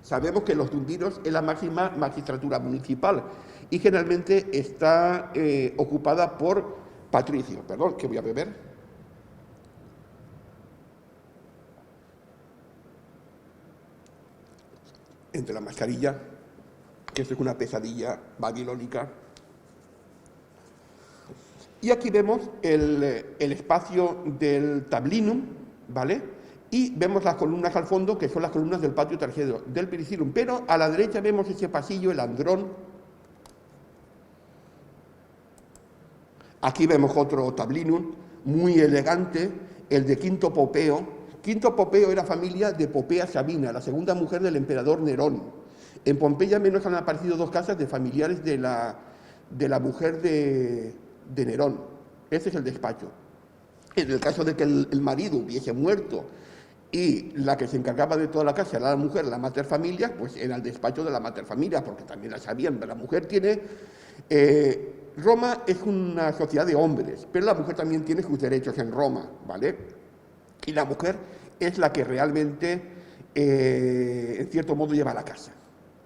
Sabemos que los dumbiros es la máxima magistratura municipal y generalmente está ocupada por patricios. Perdón, que voy a beber. Entre la mascarilla, que esto es una pesadilla babilónica. Y aquí vemos el espacio del tablinum, ¿vale? Y vemos las columnas al fondo, que son las columnas del patio trasero del pericilum. Pero a la derecha vemos ese pasillo, el andrón. Aquí vemos otro tablinum, muy elegante, el de Quinto Popeo. Quinto Popeo era familia de Popea Sabina, la segunda mujer del emperador Nerón. En Pompeya menos han aparecido dos casas de familiares de la mujer de Nerón. Ese es el despacho. En el caso de que el marido hubiese muerto y la que se encargaba de toda la casa era la mujer, la mater familia, pues era el despacho de la mater familia, porque también la sabían. La mujer tiene... Roma es una sociedad de hombres, pero la mujer también tiene sus derechos en Roma, ¿vale? Y la mujer es la que realmente, en cierto modo, lleva la casa.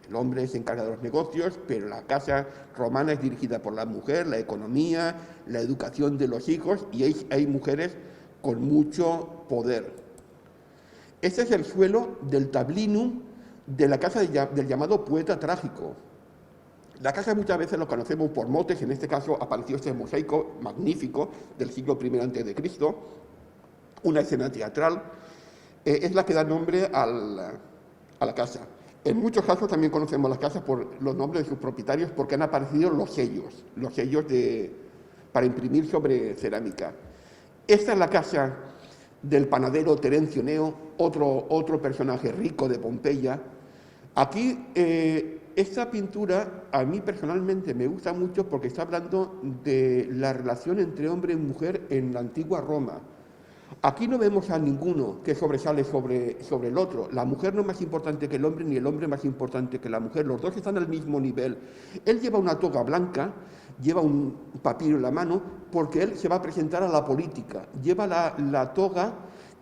El hombre se encarga de los negocios, pero la casa romana es dirigida por la mujer, la economía, la educación de los hijos, y hay mujeres con mucho poder. Este es el suelo del tablinum de la casa del llamado poeta trágico. La casa muchas veces lo conocemos por motes, en este caso apareció este mosaico magnífico del siglo I a.C., una escena teatral, es la que da nombre a la casa. En muchos casos también conocemos las casas por los nombres de sus propietarios porque han aparecido los sellos para imprimir sobre cerámica. Esta es la casa del panadero Terencio Neo, otro personaje rico de Pompeya. Aquí, esta pintura a mí personalmente me gusta mucho porque está hablando de la relación entre hombre y mujer en la antigua Roma. Aquí no vemos a ninguno que sobresale sobre el otro. La mujer no es más importante que el hombre, ni el hombre más importante que la mujer. Los dos están al mismo nivel. Él lleva una toga blanca, lleva un papiro en la mano, porque él se va a presentar a la política. Lleva la toga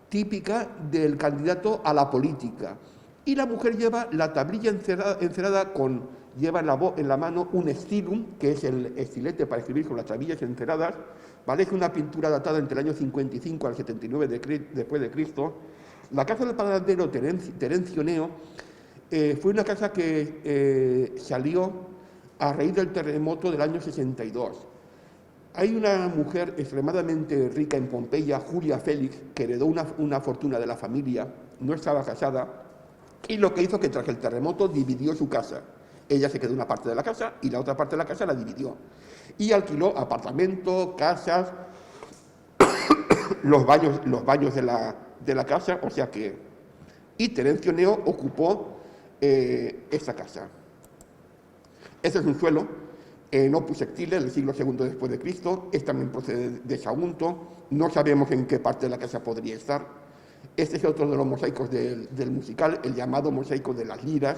típica del candidato a la política. Y la mujer lleva la tablilla encerada lleva en la mano un stilum, que es el estilete para escribir con las tablillas enceradas, ¿vale? Es una pintura datada entre el año 55 al 79 después de Cristo. La casa del panadero Terencio Neo fue una casa que salió a raíz del terremoto del año 62. Hay una mujer extremadamente rica en Pompeya, Julia Félix, que heredó una fortuna de la familia, no estaba casada, y lo que hizo que tras el terremoto dividió su casa. Ella se quedó una parte de la casa y la otra parte de la casa la dividió. Y alquiló apartamentos, casas, los baños de la casa, o sea que... Y Terencio Neo ocupó esta casa. Este es un suelo en Opus Sectile del siglo II después de Cristo. También procede de Sagunto. No sabemos en qué parte de la casa podría estar. Este es otro de los mosaicos del musical, el llamado mosaico de las liras.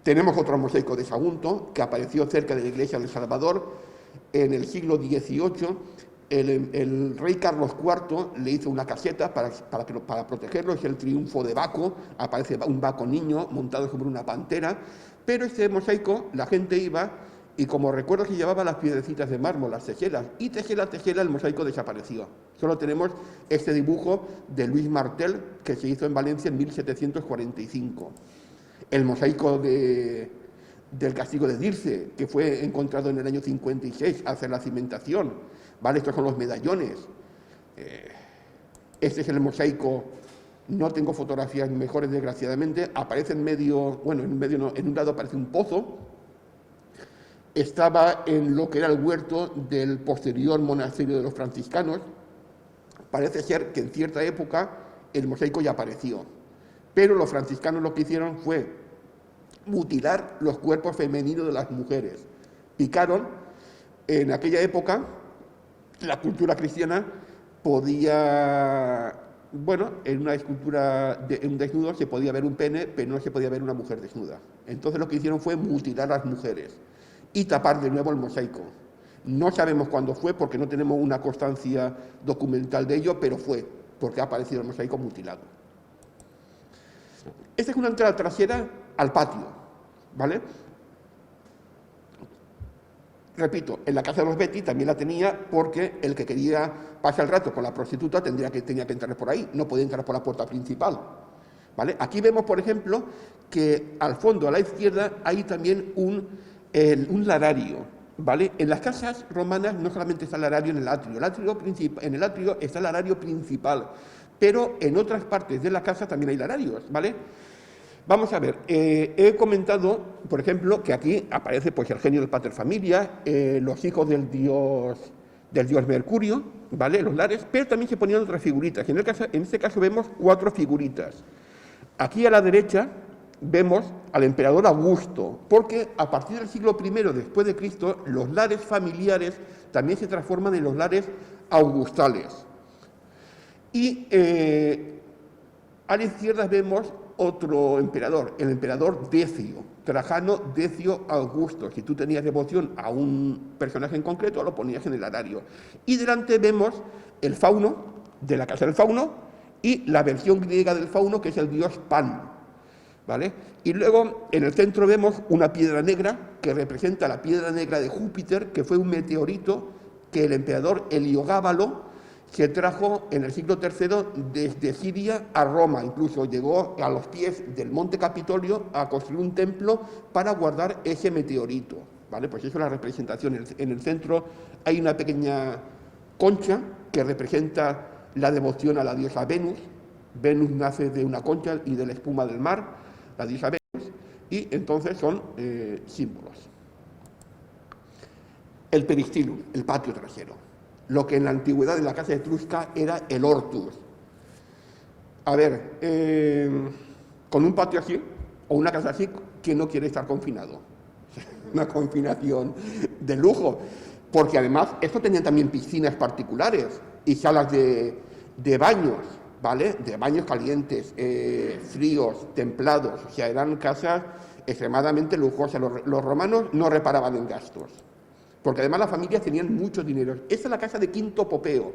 Tenemos otro mosaico de Sagunto, que apareció cerca de la iglesia del Salvador en el siglo XVIII. El rey Carlos IV le hizo una caseta para protegerlo, es el triunfo de Baco, aparece un Baco niño montado sobre una pantera, pero este mosaico la gente iba y como recuerdo que llevaba las piedrecitas de mármol, las tejelas, y tejela, el mosaico desapareció. Solo tenemos este dibujo de Luis Martel, que se hizo en Valencia en 1745. El mosaico del castigo de Dirce, que fue encontrado en el año 56, hace la cimentación, ¿vale? Estos son los medallones. Este es el mosaico, no tengo fotografías mejores desgraciadamente, aparece en un lado aparece un pozo. Estaba en lo que era el huerto del posterior monasterio de los franciscanos. Parece ser que en cierta época el mosaico ya apareció. Pero los franciscanos lo que hicieron fue mutilar los cuerpos femeninos de las mujeres. Picaron, en aquella época, la cultura cristiana podía, bueno, en una escultura, en un desnudo se podía ver un pene, pero no se podía ver una mujer desnuda. Entonces lo que hicieron fue mutilar a las mujeres y tapar de nuevo el mosaico. No sabemos cuándo fue, porque no tenemos una constancia documental de ello, pero fue, porque ha aparecido el mosaico mutilado. Esta es una entrada trasera al patio, ¿vale? Repito, en la casa de los Betty también la tenía, porque el que quería pasar el rato con la prostituta tenía que entrar por ahí, no podía entrar por la puerta principal, ¿vale? Aquí vemos, por ejemplo, que al fondo, a la izquierda, hay también un larario, ¿vale? En las casas romanas no solamente está el larario en el atrio, en el atrio está el larario principal, pero en otras partes de la casa también hay lararios, ¿vale? Vamos a ver, he comentado, por ejemplo, que aquí aparece pues, el genio del pater familia, los hijos del dios Mercurio, ¿vale? Los lares, pero también se ponían otras figuritas. En este caso vemos 4 figuritas. Aquí a la derecha vemos al emperador Augusto, porque a partir del siglo I después de Cristo, los lares familiares también se transforman en los lares augustales. Y a la izquierda vemos otro emperador, el emperador Decio, Trajano Decio Augusto. Si tú tenías devoción a un personaje en concreto, lo ponías en el larario. Y delante vemos el fauno, de la casa del fauno, y la versión griega del fauno, que es el dios Pan, ¿vale? Y luego en el centro vemos una piedra negra, que representa la piedra negra de Júpiter, que fue un meteorito que el emperador Heliogábalo se trajo en el siglo III desde Siria a Roma, incluso llegó a los pies del monte Capitolio a construir un templo para guardar ese meteorito, ¿vale? Pues eso es la representación. En el centro hay una pequeña concha que representa la devoción a la diosa Venus. Venus nace de una concha y de la espuma del mar, la diosa Venus, y entonces son símbolos. El peristilum, el patio trasero, lo que en la antigüedad en la casa etrusca era el hortus. A ver, con un patio así, o una casa así, ¿quién no quiere estar confinado? Una confinación de lujo, porque además esto tenían también piscinas particulares y salas de baños, ¿vale? De baños calientes, fríos, templados, o sea, eran casas extremadamente lujosas. Los romanos no reparaban en gastos, porque además las familias tenían mucho dinero. Esta es la casa de Quinto Popeo,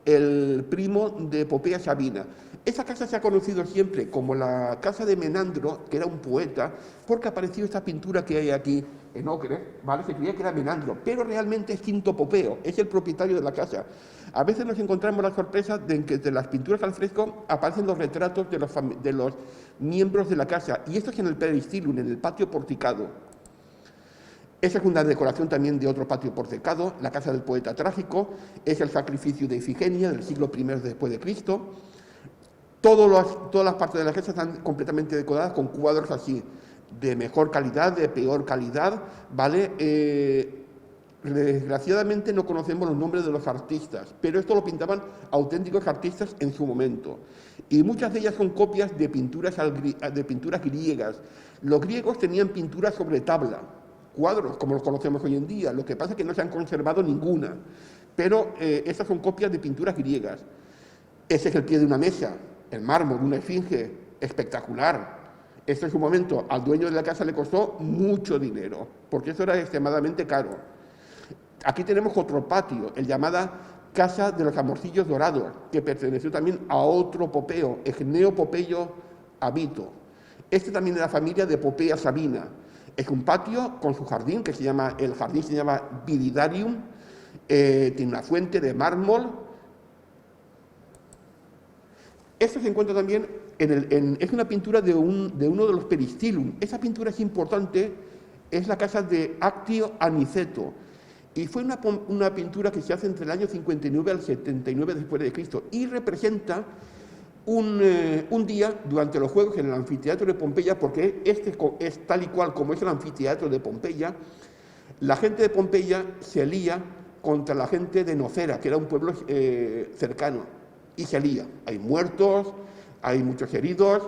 el primo de Popea Sabina. Esa casa se ha conocido siempre como la casa de Menandro, que era un poeta, porque apareció esta pintura que hay aquí en ocre, ¿vale? Se creía que era Menandro, pero realmente es Quinto Popeo, es el propietario de la casa. A veces nos encontramos la sorpresa de que de las pinturas al fresco aparecen los retratos de los miembros de la casa, y esto es en el peristilum, en el patio porticado. Esa es una decoración también de otro patio porticado, la casa del poeta trágico, es el sacrificio de Ifigenia del siglo I después de Cristo. Todas las partes de la casa están completamente decoradas con cuadros así, de mejor calidad, de peor calidad, ¿vale? Desgraciadamente no conocemos los nombres de los artistas, pero esto lo pintaban auténticos artistas en su momento. Y muchas de ellas son copias de pinturas griegas. Los griegos tenían pinturas sobre tabla, cuadros, como los conocemos hoy en día. Lo que pasa es que no se han conservado ninguna, pero estas son copias de pinturas griegas. Ese es el pie de una mesa, el mármol, una esfinge espectacular. Esto en su momento al dueño de la casa le costó mucho dinero, porque eso era extremadamente caro. Aquí tenemos otro patio, el llamada Casa de los Amorcillos Dorados, que perteneció también a otro Popeo, Egneo Popeyo Abito. Este también de la familia de Popea Sabina. Es un patio con su jardín, el jardín se llama Viridarium, tiene una fuente de mármol. Esto se encuentra también, es una pintura de uno de los peristilum. Esa pintura es importante, es la casa de Actio Aniceto, y fue una pintura que se hace entre el año 59 al 79 después de Cristo, y representa un día durante los Juegos en el anfiteatro de Pompeya, porque este es tal y cual como es el anfiteatro de Pompeya. La gente de Pompeya se lía contra la gente de Nocera, que era un pueblo cercano, y se lía. Hay muertos, hay muchos heridos,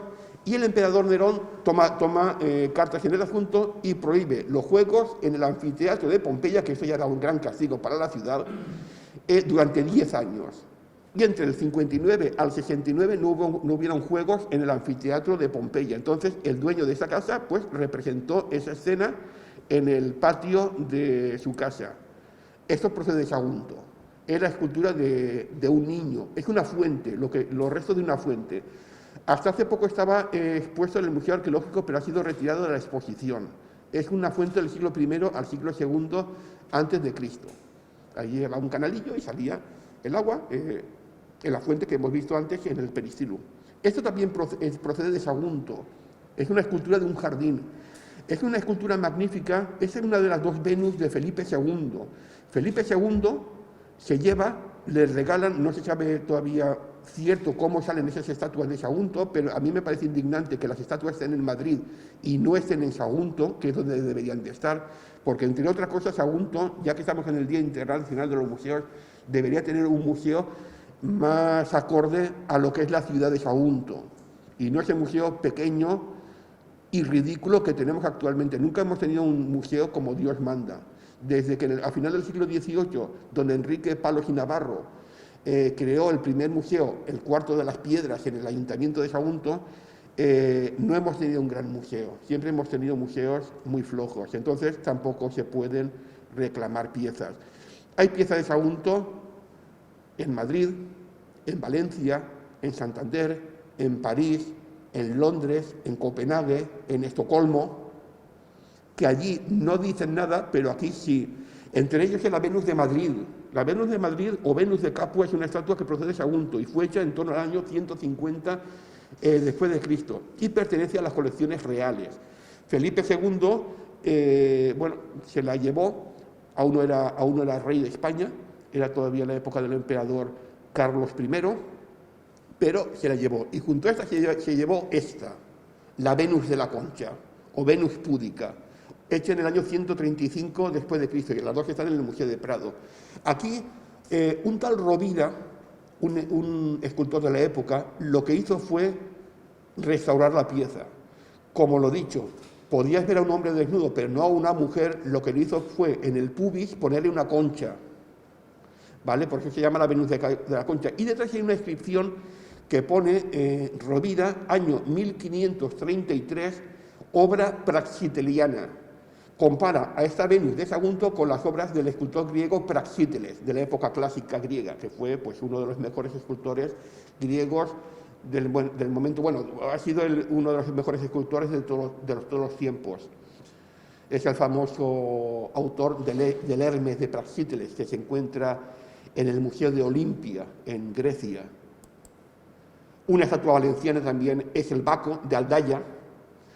y el emperador Nerón toma cartas en el asunto y prohíbe los juegos en el anfiteatro de Pompeya, que eso ya era un gran castigo para la ciudad, durante 10 años. Y entre el 59 al 69 no hubieron juegos en el anfiteatro de Pompeya. Entonces, el dueño de esa casa pues representó esa escena en el patio de su casa. Esto procede de Sagunto. Es la escultura de un niño. Es una fuente, los restos de una fuente. Hasta hace poco estaba expuesto en el Museo Arqueológico, pero ha sido retirado de la exposición. Es una fuente del siglo I al siglo II antes de Cristo. Allí era un canalillo y salía el agua en la fuente que hemos visto antes en el Peristilo. Esto también procede de Sagunto. Es una escultura de un jardín. Es una escultura magnífica. Esa es una de las dos Venus de Felipe II. Felipe II le regalan, no se sabe todavía cierto cómo salen esas estatuas de Sagunto, pero a mí me parece indignante que las estatuas estén en Madrid y no estén en Sagunto, que es donde deberían de estar, porque entre otras cosas Sagunto, ya que estamos en el Día Internacional de los Museos, debería tener un museo más acorde a lo que es la ciudad de Sagunto, y no ese museo pequeño y ridículo que tenemos actualmente. Nunca hemos tenido un museo como Dios manda. Desde que a final del siglo XVIII, don Enrique Palos y Navarro creó el primer museo, el Cuarto de las Piedras, en el Ayuntamiento de Sagunto, no hemos tenido un gran museo. Siempre hemos tenido museos muy flojos, entonces tampoco se pueden reclamar piezas. Hay piezas de Sagunto en Madrid, en Valencia, en Santander, en París, en Londres, en Copenhague, en Estocolmo, que allí no dicen nada, pero aquí sí. Entre ellos es la Venus de Madrid. La Venus de Madrid o Venus de Capua es una estatua que procede de Sagunto y fue hecha en torno al año 150 después de Cristo y pertenece a las colecciones reales. Felipe II, se la llevó, aún no era rey de España, era todavía la época del emperador Carlos I, pero se la llevó. Y junto a esta se llevó esta, la Venus de la Concha, o Venus Púdica, hecha en el año 135 después de Cristo, y las dos están en el Museo de Prado. Aquí, un tal Rovira, un escultor de la época, lo que hizo fue restaurar la pieza. Como lo dicho, podías ver a un hombre desnudo, pero no a una mujer. Lo que le hizo fue, en el pubis, ponerle una concha, ¿vale? Por eso se llama la Venus de la Concha. Y detrás hay una inscripción que pone Rovira, año 1533, obra praxiteliana. Compara a esta Venus de Sagunto con las obras del escultor griego Praxíteles, de la época clásica griega, que fue pues, uno de los mejores escultores griegos del momento. Bueno, ha sido uno de los mejores escultores de todos los tiempos. Es el famoso autor del Hermes de Praxíteles, que se encuentra en el Museo de Olimpia, en Grecia. Una estatua valenciana también es el Baco de Aldaya.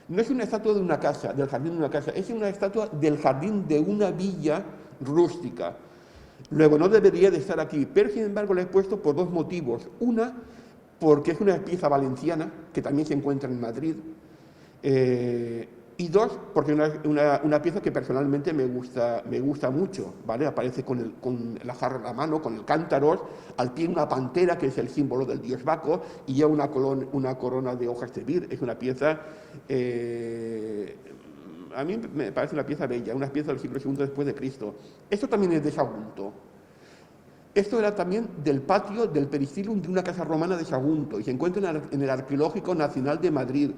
No es una estatua de una casa, del jardín de una casa, es una estatua del jardín de una villa rústica. Luego, no debería de estar aquí, pero sin embargo la he puesto por dos motivos. Una, porque es una pieza valenciana, que también se encuentra en Madrid. Y dos, porque es una pieza que personalmente me gusta mucho, ¿vale? Aparece con la jarra en la mano, con el cántaro, al pie una pantera, que es el símbolo del dios Baco, y lleva una corona de hojas de vir. Es una pieza, a mí me parece una pieza bella, una pieza del siglo II después de Cristo. Esto también es de Sagunto. Esto era también del patio del Peristilum de una casa romana de Sagunto y se encuentra en el Arqueológico Nacional de Madrid.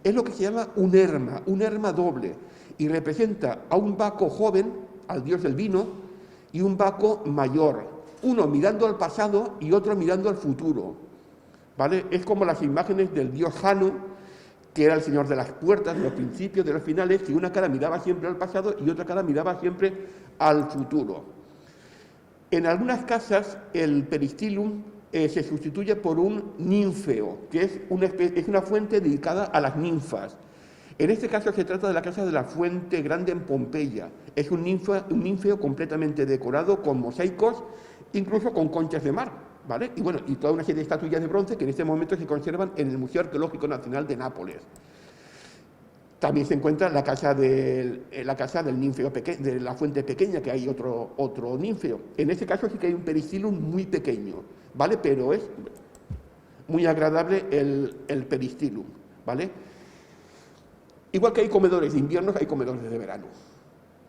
Es lo que se llama un erma doble, y representa a un Baco joven, al dios del vino, y un Baco mayor, uno mirando al pasado y otro mirando al futuro, ¿vale? Es como las imágenes del dios Jano, que era el señor de las puertas, de los principios, de los finales, que una cara miraba siempre al pasado y otra cara miraba siempre al futuro. En algunas casas el peristilum se sustituye por un ninfeo, que es una fuente dedicada a las ninfas. En este caso se trata de la casa de la Fuente Grande en Pompeya. Es un ninfeo completamente decorado con mosaicos, incluso con conchas de mar, ¿vale? Y toda una serie de estatuillas de bronce que en este momento se conservan en el Museo Arqueológico Nacional de Nápoles. También se encuentra la casa del ninfeo de la fuente pequeña, que hay otro ninfeo. En este caso sí que hay un peristilum muy pequeño, ¿vale? Pero es muy agradable el peristilum, ¿vale? Igual que hay comedores de invierno, hay comedores de verano,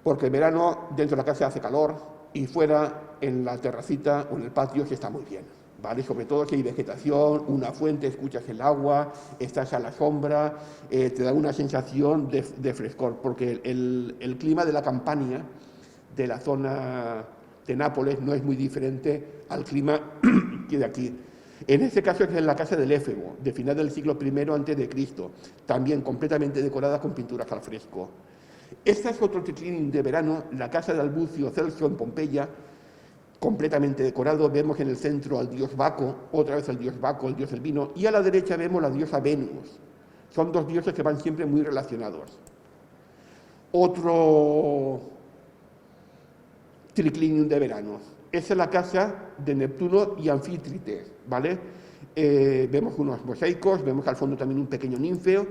porque en verano dentro de la casa hace calor y fuera en la terracita o en el patio se está muy bien, ¿vale? Sobre todo si hay vegetación, una fuente, escuchas el agua, estás a la sombra, te da una sensación de frescor, porque el clima de la Campania, de la zona de Nápoles, no es muy diferente al clima que de aquí. En este caso es en la casa del Éfebo, de final del siglo I a.C., también completamente decorada con pinturas al fresco. Este es otro triclinium de verano, la casa de Albucio Celso en Pompeya, completamente decorado. Vemos en el centro al dios Baco, otra vez el dios Baco, el dios del vino, y a la derecha vemos la diosa Venus. Son dos dioses que van siempre muy relacionados. Otro triclinium de verano. Esa es la casa de Neptuno y Anfítrite, ¿vale? Vemos unos mosaicos, vemos al fondo también un pequeño ninfeo.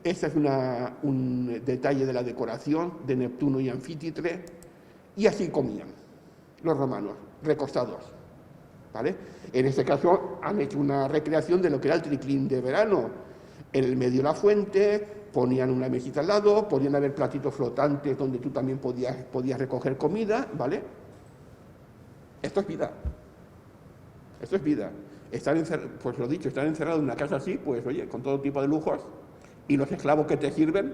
Este es un detalle de la decoración de Neptuno y Anfítrite. Y así comían los romanos, recostados, ¿vale? En este caso han hecho una recreación de lo que era el triclinium de verano. En el medio de la fuente, ponían una mesita al lado, podían haber platitos flotantes donde tú también podías recoger comida, ¿vale? Esto es vida. Esto es vida. Pues lo dicho, estar encerrado en una casa así, pues oye, con todo tipo de lujos, y los esclavos que te sirven,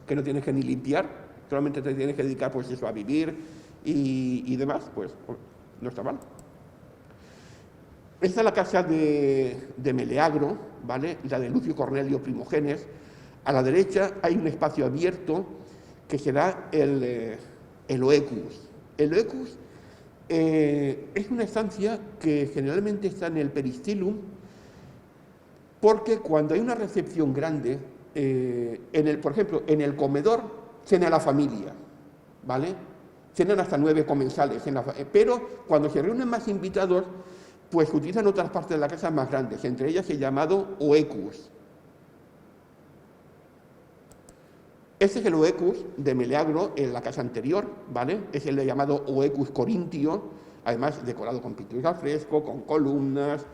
que no tienes que ni limpiar, solamente te tienes que dedicar pues eso, a vivir y demás, pues no está mal. Esta es la casa de Meleagro, ¿vale? La de Lucio Cornelio Primogenes. A la derecha hay un espacio abierto que será el Oecus. El Oecus es una estancia que generalmente está en el peristilum, porque cuando hay una recepción grande, por ejemplo, en el comedor cena la familia, ¿vale? Cenan hasta 9 comensales, pero cuando se reúnen más invitados, pues utilizan otras partes de la casa más grandes, entre ellas el llamado Oecus. Este es el Oecus de Meleagro en la casa anterior, ¿vale? Es el llamado Oecus corintio, además decorado con pinturas al fresco, con columnas,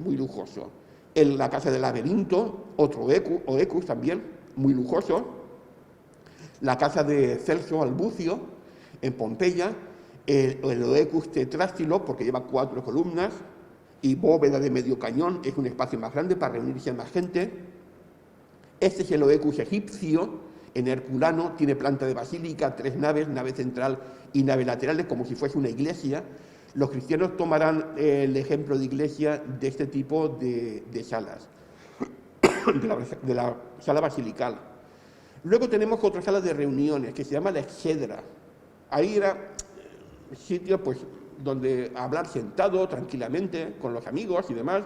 muy lujoso. En la casa del Laberinto, otro Oecus también, muy lujoso. La casa de Celso Albucio, en Pompeya, el Oecus tetrástilo, porque lleva 4 columnas, y bóveda de medio cañón, es un espacio más grande para reunirse más gente. Este es el Oecus egipcio, en herculano, tiene planta de basílica, 3 naves, nave central y nave laterales, como si fuese una iglesia. Los cristianos tomarán el ejemplo de iglesia de este tipo de salas, de la sala basilical. Luego tenemos otra sala de reuniones, que se llama la exedra. Ahí era sitio pues, donde hablar sentado, tranquilamente, con los amigos y demás.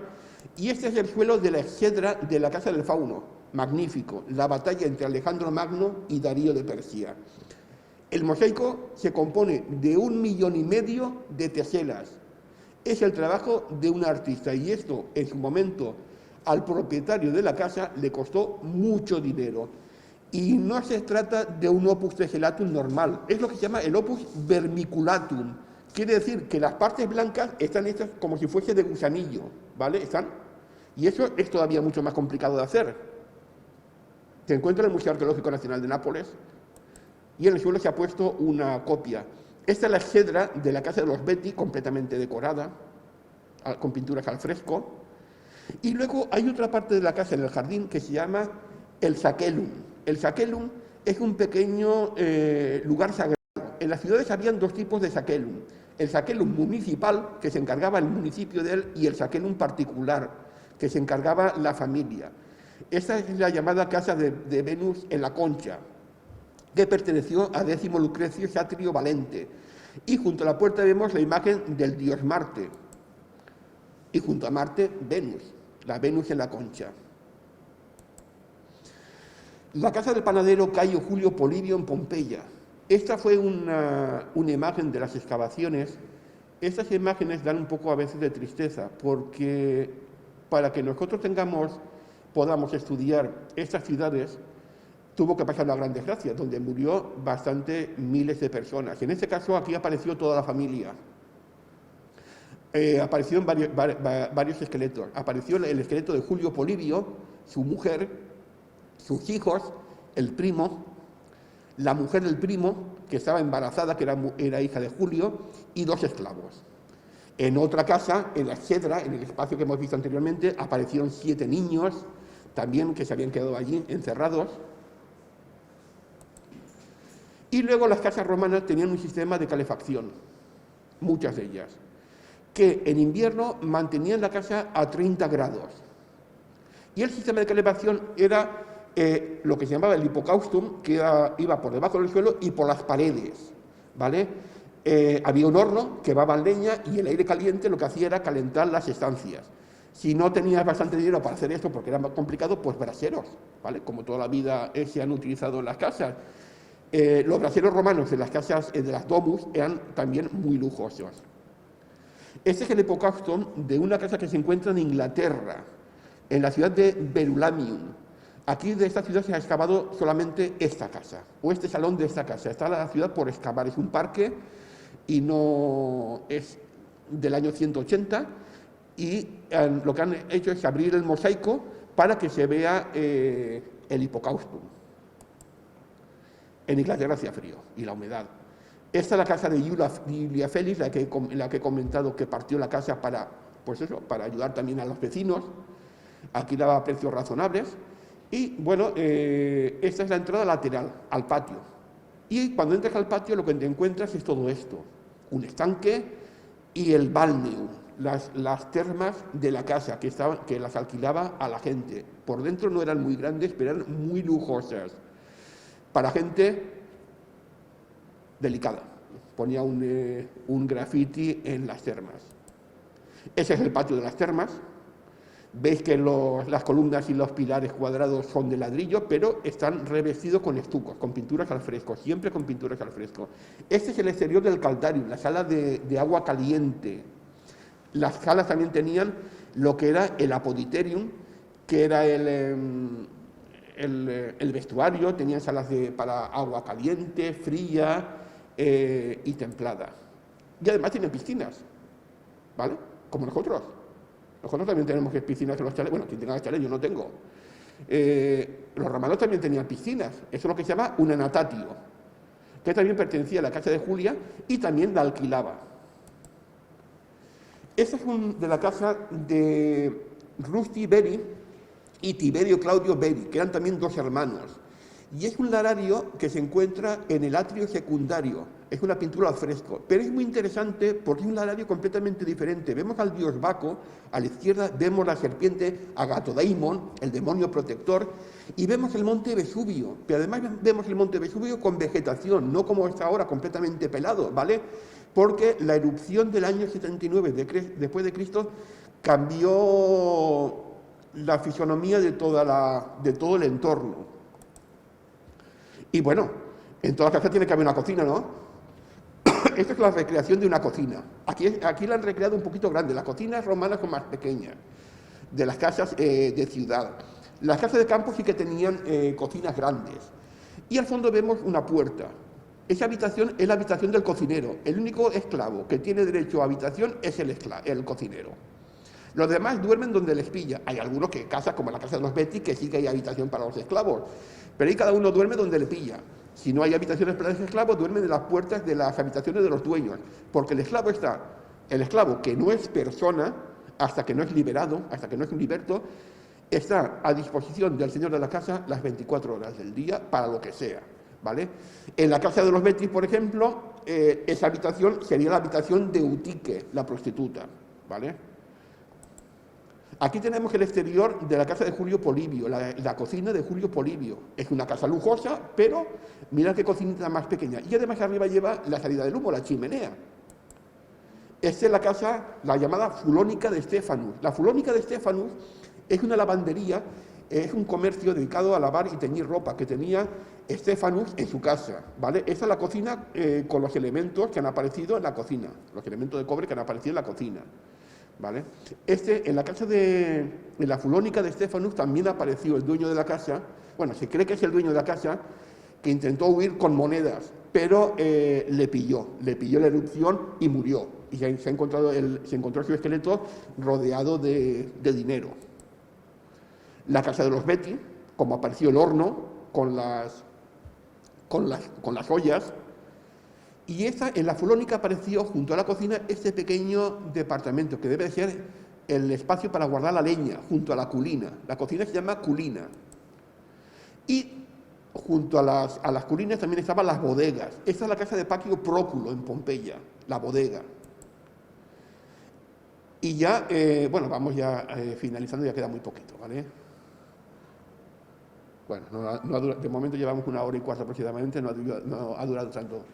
Y este es el suelo de la exedra de la casa del Fauno. Magnífico, la batalla entre Alejandro Magno y Darío de Persia. El mosaico se compone de 1,5 millones de teselas. Es el trabajo de un artista y esto en su momento al propietario de la casa le costó mucho dinero. Y no se trata de un opus teselatum normal, es lo que se llama el opus vermiculatum. Quiere decir que las partes blancas están hechas como si fuese de gusanillo, ¿vale? Y eso es todavía mucho más complicado de hacer. Se encuentra en el Museo Arqueológico Nacional de Nápoles y en el suelo se ha puesto una copia. Esta es la exedra de la casa de los Betti, completamente decorada, con pinturas al fresco. Y luego hay otra parte de la casa en el jardín que se llama el Sacellum. El Sacellum es un pequeño lugar sagrado. En las ciudades habían 2 tipos de Sacellum. El Sacellum municipal, que se encargaba el municipio de él, y el Sacellum particular, que se encargaba la familia. Esta es la llamada casa de Venus en la Concha, que perteneció a Décimo Lucrecio Satrio Valente. Y junto a la puerta vemos la imagen del dios Marte. Y junto a Marte, Venus, la Venus en la Concha. La casa del panadero Cayo Julio Polibio en Pompeya. Esta fue una imagen de las excavaciones. Estas imágenes dan un poco a veces de tristeza, porque para que nosotros podamos estudiar estas ciudades, tuvo que pasar una gran desgracia, donde murió miles de personas. En este caso, aquí apareció toda la familia. aparecieron varios esqueletos. Apareció el esqueleto de Julio Polibio, su mujer, sus hijos, el primo, la mujer del primo, que estaba embarazada, que era hija de Julio, y 2 esclavos. En otra casa, en la Cedra, en el espacio que hemos visto anteriormente, aparecieron 7 niños, también que se habían quedado allí encerrados. Y luego las casas romanas tenían un sistema de calefacción, muchas de ellas, que en invierno mantenían la casa a 30 grados. Y el sistema de calefacción era lo que se llamaba el hipocaustum, que iba por debajo del suelo y por las paredes, ¿vale? Había un horno que daba leña y el aire caliente lo que hacía era calentar las estancias. Si no tenías bastante dinero para hacer esto porque era más complicado, pues braseros, ¿vale? Como toda la vida se han utilizado en las casas. Los braseros romanos en las casas de las domus eran también muy lujosos. Este es el hipocaustum de una casa que se encuentra en Inglaterra, en la ciudad de Verulamium. Aquí de esta ciudad se ha excavado solamente esta casa, o este salón de esta casa. Está la ciudad por excavar, es un parque y no es del año 180, y lo que han hecho es abrir el mosaico para que se vea el hipocaustum. En Inglaterra hacía frío y la humedad. Esta es la casa de Julia Félix, la que he comentado que partió la casa para ayudar también a los vecinos. Aquí daba precios razonables. Y bueno, esta es la entrada lateral al patio. Y cuando entras al patio lo que te encuentras es todo esto. Un estanque y el balneum, las termas de la casa que las alquilaba a la gente. Por dentro no eran muy grandes, pero eran muy lujosas. Para gente delicada. Ponía un graffiti en las termas. Ese es el patio de las termas. Veis que las columnas y los pilares cuadrados son de ladrillo, pero están revestidos con estucos, con pinturas al fresco, siempre con pinturas al fresco. Este es el exterior del Caldarium, la sala de agua caliente. Las salas también tenían lo que era el apoditerium, que era el vestuario, tenían salas para agua caliente, fría y templada. Y además tienen piscinas, ¿vale? Como nosotros. Nosotros también tenemos piscinas en los chalés. Bueno, quien tenga chalés, yo no tengo. Los romanos también tenían piscinas. Eso es lo que se llama un anatatio, que también pertenecía a la casa de Julia y también la alquilaba. Esta es de la casa de Rusti Beri y Tiberio Claudio Beri, que eran también 2 hermanos. Y es un larario que se encuentra en el atrio secundario. Es una pintura al fresco, pero es muy interesante porque es un larario completamente diferente. Vemos al dios Baco, a la izquierda vemos la serpiente Agatodaimon, el demonio protector, y vemos el monte Vesubio, pero además vemos el monte Vesubio con vegetación, no como está ahora, completamente pelado, ¿vale? Porque la erupción del año 79 después de Cristo cambió la fisonomía de todo el entorno. Y bueno, en toda casa tiene que haber una cocina, ¿no? Esta es la recreación de una cocina. Aquí la han recreado un poquito grande. Las cocinas romanas son más pequeñas, de las casas de ciudad. Las casas de campo sí que tenían cocinas grandes. Y al fondo vemos una puerta. Esa habitación es la habitación del cocinero. El único esclavo que tiene derecho a habitación es el cocinero. Los demás duermen donde les pilla. Hay algunos casas, como la casa de los Betis, que sí que hay habitación para los esclavos. Pero ahí cada uno duerme donde le pilla. Si no hay habitaciones para los esclavos, duermen en las puertas de las habitaciones de los dueños. Porque el esclavo que no es persona, hasta que no es liberado, hasta que no es un liberto, está a disposición del señor de la casa las 24 horas del día para lo que sea, ¿vale? En la casa de los Betis, por ejemplo, esa habitación sería la habitación de Eutique, la prostituta, ¿vale? Aquí tenemos el exterior de la casa de Julio Polibio, la cocina de Julio Polibio. Es una casa lujosa, pero mira qué cocinita más pequeña. Y además arriba lleva la salida del humo, la chimenea. Esta es la casa, la llamada Fulónica de Stephanus. La Fulónica de Stephanus es una lavandería, es un comercio dedicado a lavar y teñir ropa que tenía Stephanus en su casa, ¿vale? Esta es la cocina con los elementos que han aparecido en la cocina, los elementos de cobre que han aparecido en la cocina, ¿vale? En la casa en la Fulónica de Stephanus también apareció el dueño de la casa, bueno, se cree que es el dueño de la casa, que intentó huir con monedas, pero le pilló la erupción y murió. Y se encontró su esqueleto rodeado de dinero. La casa de los Betty, como apareció el horno con las ollas, y en la Folónica apareció junto a la cocina este pequeño departamento que debe ser el espacio para guardar la leña, junto a la culina. La cocina se llama culina. Y junto a las culinas también estaban las bodegas. Esta es la casa de Paquio Próculo en Pompeya, la bodega. Y ya, bueno, vamos ya finalizando, ya queda muy poquito, ¿vale? Bueno, de momento llevamos 1 hora y cuarto aproximadamente, no ha durado tanto.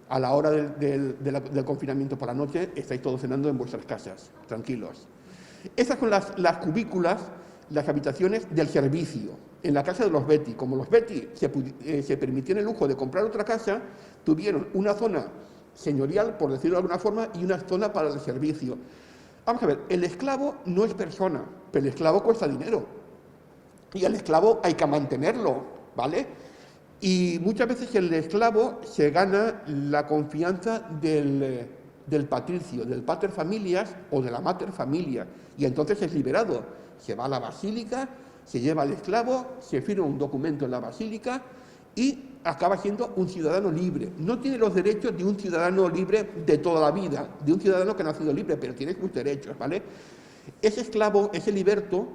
A la hora del confinamiento por la noche, estáis todos cenando en vuestras casas, tranquilos. Estas son las cubículas, las habitaciones del servicio. En la casa de los Betty, como los Betty se permitían el lujo de comprar otra casa, tuvieron una zona señorial, por decirlo de alguna forma, y una zona para el servicio. Vamos a ver, el esclavo no es persona, pero el esclavo cuesta dinero. Y al esclavo hay que mantenerlo, ¿vale? Y muchas veces el esclavo se gana la confianza del patricio, del pater familias o de la mater familia, y entonces es liberado. Se va a la basílica, se lleva al esclavo, se firma un documento en la basílica y acaba siendo un ciudadano libre. No tiene los derechos de un ciudadano libre de toda la vida, de un ciudadano que ha nacido libre, pero tiene sus derechos, ¿vale? Ese esclavo, ese liberto,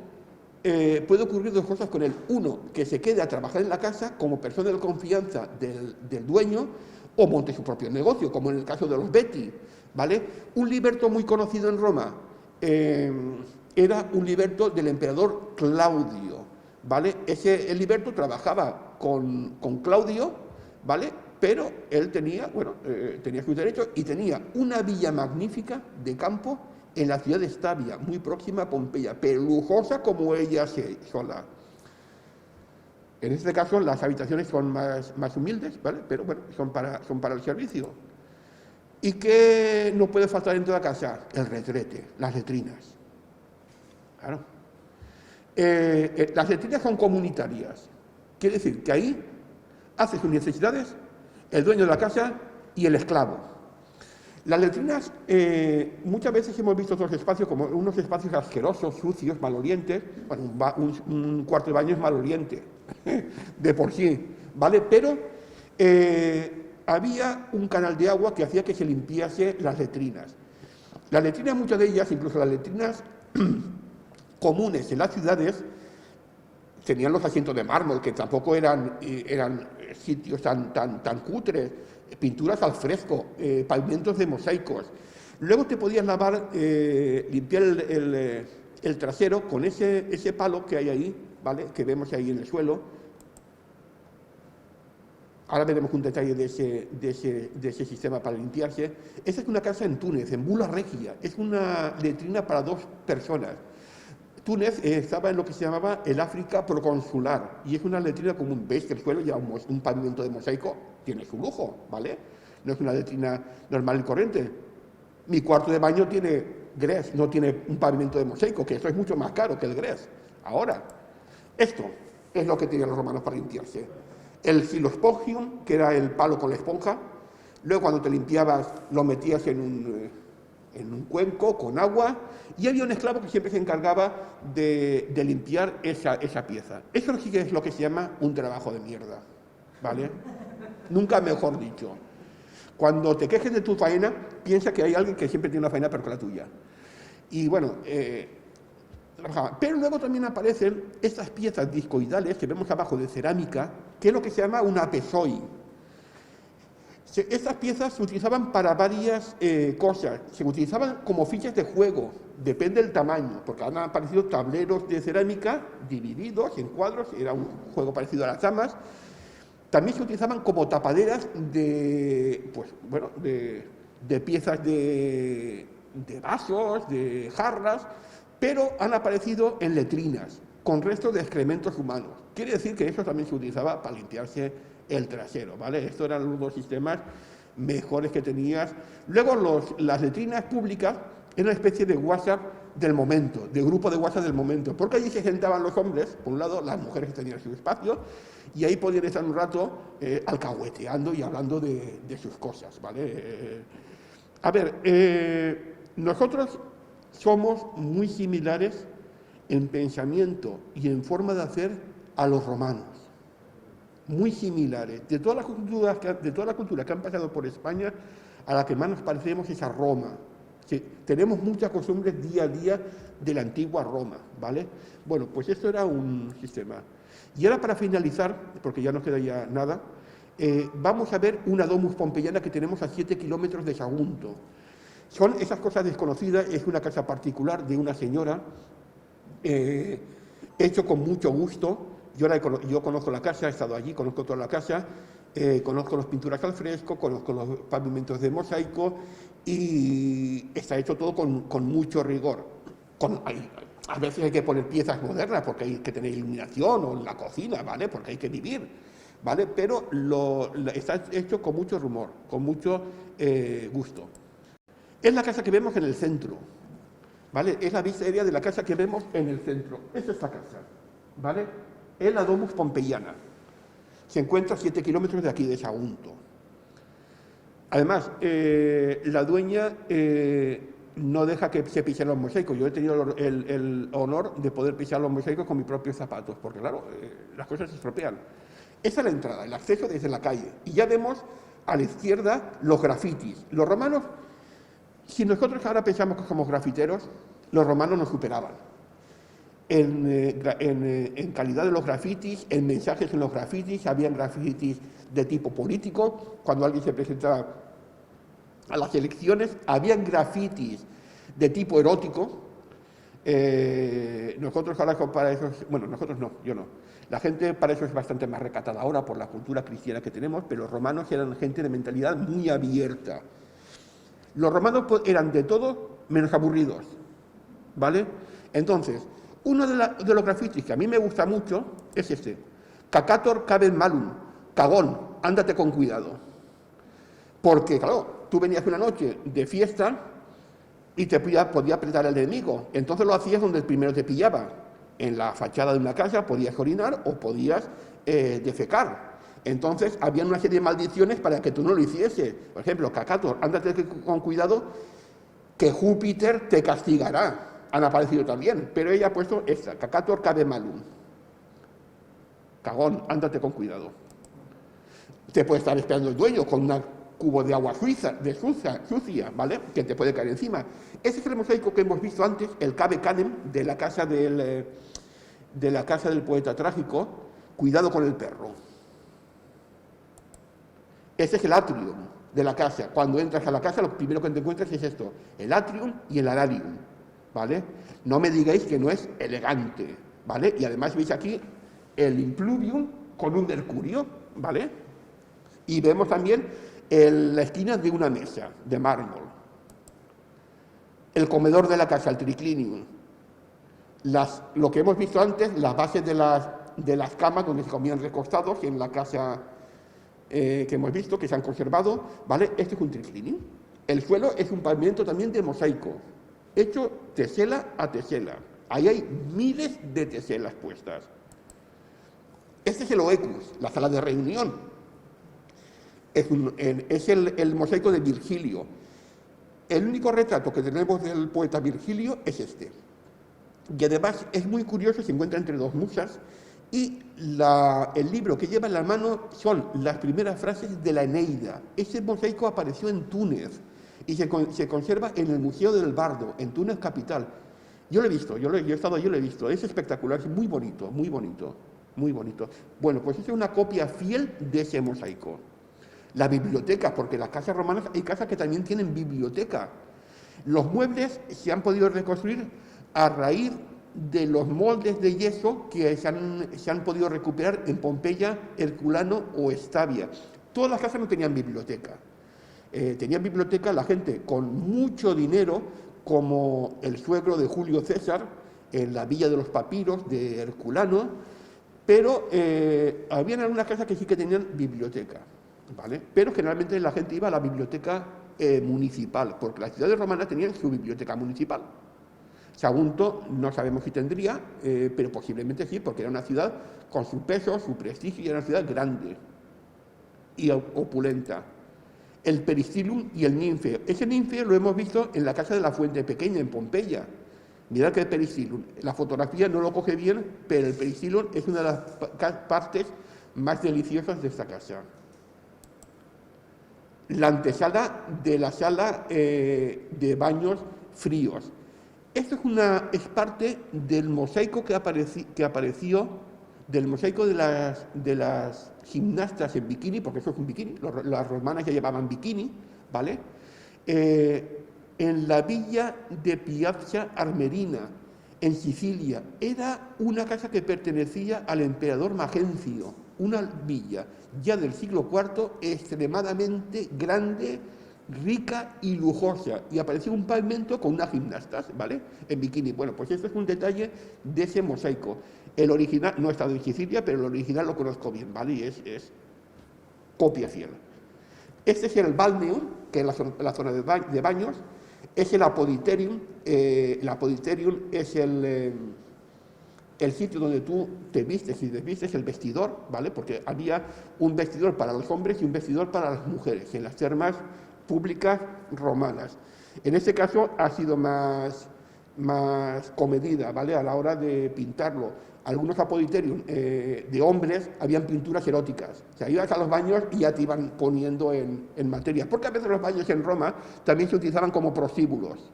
puede ocurrir 2 cosas con él. Uno, que se quede a trabajar en la casa como persona de confianza del dueño, o monte su propio negocio, como en el caso de los Betty, ¿vale? Un liberto muy conocido en Roma era un liberto del emperador Claudio, ¿vale? El liberto trabajaba con Claudio, ¿vale? Pero él tenía sus derechos y tenía una villa magnífica de campo en la ciudad de Estavia, muy próxima a Pompeya, pero lujosa como ella sola. En este caso, las habitaciones son más humildes, ¿vale? Pero bueno, son para el servicio. ¿Y qué no puede faltar en toda casa? El retrete, las letrinas. Claro. Las letrinas son comunitarias. Quiere decir que ahí hace sus necesidades el dueño de la casa y el esclavo. Las letrinas, muchas veces hemos visto otros espacios como unos espacios asquerosos, sucios, malolientes. Bueno, un cuarto de baño es maloliente, de por sí, ¿vale? Pero había un canal de agua que hacía que se limpiase las letrinas. Las letrinas, muchas de ellas, incluso las letrinas comunes en las ciudades, tenían los asientos de mármol, que tampoco eran sitios tan cutres, pinturas al fresco, pavimentos de mosaicos. Luego te podías limpiar el trasero con ese palo que hay ahí, ¿vale? Que vemos ahí en el suelo. Ahora veremos un detalle de ese sistema para limpiarse. Esta es una casa en Túnez, en Bula Regia. Es una letrina para 2 personas. Túnez estaba en lo que se llamaba el África proconsular, y es una letrina común. Veis que el suelo lleva un pavimento de mosaico, tiene su lujo, ¿vale? No es una letrina normal y corriente. Mi cuarto de baño tiene grés, no tiene un pavimento de mosaico, que eso es mucho más caro que el grés. Ahora, esto es lo que tenían los romanos para limpiarse. El silospogium, que era el palo con la esponja. Luego, cuando te limpiabas, lo metías en un cuenco con agua, y había un esclavo que siempre se encargaba de limpiar esa pieza. Eso sí que es lo que se llama un trabajo de mierda, ¿vale? Nunca mejor dicho. Cuando te quejes de tu faena, piensa que hay alguien que siempre tiene una faena peor que la tuya. Y bueno, pero luego también aparecen estas piezas discoidales que vemos abajo de cerámica, que es lo que se llama una pesoi. Estas piezas se utilizaban para varias cosas. Se utilizaban como fichas de juego, depende del tamaño, porque han aparecido tableros de cerámica divididos en cuadros, era un juego parecido a las damas. También se utilizaban como tapaderas de piezas de vasos, de jarras, pero han aparecido en letrinas, con restos de excrementos humanos. Quiere decir que eso también se utilizaba para limpiarse el trasero, ¿vale? Estos eran los 2 sistemas mejores que tenías. Luego las letrinas públicas eran una especie de WhatsApp del momento, del grupo de WhatsApp del momento, porque allí se sentaban los hombres, por un lado, las mujeres que tenían su espacio, y ahí podían estar un rato alcahueteando y hablando de sus cosas, ¿vale? A ver, nosotros somos muy similares en pensamiento y en forma de hacer a los romanos, muy similares. De todas las culturas que han pasado por España, a la que más nos parecemos es a Roma. Sí, tenemos muchas costumbres día a día de la antigua Roma, ¿vale? Bueno, pues esto era un sistema. Y ahora, para finalizar, porque ya no queda ya nada, vamos a ver una domus pompeyana que tenemos a 7 kilómetros de Sagunto. Son esas cosas desconocidas, es una casa particular de una señora, hecho con mucho gusto. Yo conozco la casa, he estado allí, conozco toda la casa, conozco las pinturas al fresco, conozco los pavimentos de mosaico y está hecho todo con mucho rigor. A veces hay que poner piezas modernas porque hay que tener iluminación, o en la cocina, ¿vale? Porque hay que vivir, ¿vale? Pero está hecho con mucho rumor, con mucho gusto. Es la casa que vemos en el centro, ¿vale? Es la vista aérea de la casa que vemos en el centro. Es esta casa, ¿vale? Es la Domus Pompeyana. Se encuentra a 7 kilómetros de aquí, de Sagunto. Además, la dueña no deja que se pisen los mosaicos. Yo he tenido el honor de poder pisar los mosaicos con mis propios zapatos, porque claro, las cosas se estropean. Esa es la entrada, el acceso desde la calle. Y ya vemos a la izquierda los grafitis. Los romanos, si nosotros ahora pensamos que somos grafiteros, los romanos nos superaban. En calidad de los grafitis, en mensajes en los grafitis, habían grafitis de tipo político. Cuando alguien se presentaba a las elecciones, habían grafitis de tipo erótico. Nosotros ahora para eso, bueno, nosotros no, yo no. La gente para eso es bastante más recatada ahora por la cultura cristiana que tenemos, pero los romanos eran gente de mentalidad muy abierta. Los romanos eran de todo menos aburridos, ¿vale? Entonces, uno de los grafitis que a mí me gusta mucho es este: Cacator cabet malum, cagón, ándate con cuidado. Porque, claro, tú venías una noche de fiesta y te podía apretar el enemigo. Entonces lo hacías donde el primero te pillaba. En la fachada de una casa podías orinar o podías defecar. Entonces había una serie de maldiciones para que tú no lo hicieses. Por ejemplo, Cacator, ándate con cuidado, que Júpiter te castigará. Han aparecido también, pero ella ha puesto esta: Cacator cabet malum. Cagón, ándate con cuidado. Te puede estar esperando el dueño con un cubo de agua sucia, ¿vale? Que te puede caer encima. Ese es el mosaico que hemos visto antes, el Cave Canem, de la casa del poeta trágico, Cuidado con el perro. Ese es el atrium de la casa. Cuando entras a la casa, lo primero que te encuentras es esto: el atrium y el alarium, ¿vale? No me digáis que no es elegante, ¿vale? Y además veis aquí el impluvium con un mercurio, ¿vale? Y vemos también la esquina de una mesa de mármol. El comedor de la casa, el triclinium. Lo que hemos visto antes, las bases de las camas donde se comían recostados en la casa que hemos visto, que se han conservado, ¿vale? Este es un triclinium. El suelo es un pavimento también de mosaico, hecho tesela a tesela. Ahí hay miles de teselas puestas. Este es el oecus, la sala de reunión. Es el mosaico de Virgilio. El único retrato que tenemos del poeta Virgilio es este. Y además es muy curioso, se encuentra entre dos musas, y el libro que lleva en la mano son las primeras frases de la Eneida. Ese mosaico apareció en Túnez y se conserva en el Museo del Bardo, en Túnez capital. Yo lo he visto, yo he estado allí, lo he visto. Es espectacular, es muy bonito, muy bonito, muy bonito. Bueno, pues esa es una copia fiel de ese mosaico. La biblioteca, porque las casas romanas hay casas que también tienen biblioteca. Los muebles se han podido reconstruir a raíz de los moldes de yeso que se han podido recuperar en Pompeya, Herculano o Estavia. Todas las casas no tenían biblioteca. Tenían biblioteca la gente con mucho dinero, como el suegro de Julio César, en la Villa de los Papiros de Herculano, pero habían algunas casas que sí que tenían biblioteca, ¿vale? Pero generalmente la gente iba a la biblioteca municipal, porque las ciudades romanas tenían su biblioteca municipal. Sagunto no sabemos si tendría, pero posiblemente sí, porque era una ciudad con su peso, su prestigio, y era una ciudad grande y opulenta. El Peristylum y el Ninfeo. Ese Ninfeo lo hemos visto en la casa de la Fuente Pequeña, en Pompeya. Mirad que el Peristylum. La fotografía no lo coge bien, pero el Peristylum es una de las partes más deliciosas de esta casa. La antesala de la sala de baños fríos. Esto es parte del mosaico que apareció, del mosaico de las gimnastas en bikini, porque eso es un bikini, las romanas ya llevaban bikini, ¿vale? En la villa de Piazza Armerina, en Sicilia. Era una casa que pertenecía al emperador Magencio, una villa ya del siglo IV, extremadamente grande, rica y lujosa, y apareció un pavimento con unas gimnastas, ¿vale?, en bikini. Bueno, pues este es un detalle de ese mosaico. El original no ha estado en Sicilia, pero el original lo conozco bien, ¿vale?, y es copia fiel. Este es el Balneum, que es la zona de baños. Es el Apoditerium. El Apoditerium es el sitio donde tú te vistes y desvistes, el vestidor, ¿vale?, porque había un vestidor para los hombres y un vestidor para las mujeres en las termas públicas romanas. En este caso ha sido más comedida, ¿vale?, a la hora de pintarlo. Algunos apoditerium de hombres habían pinturas eróticas. O sea, ibas a los baños y ya te iban poniendo en materia. Porque a veces los baños en Roma también se utilizaban como prostíbulos.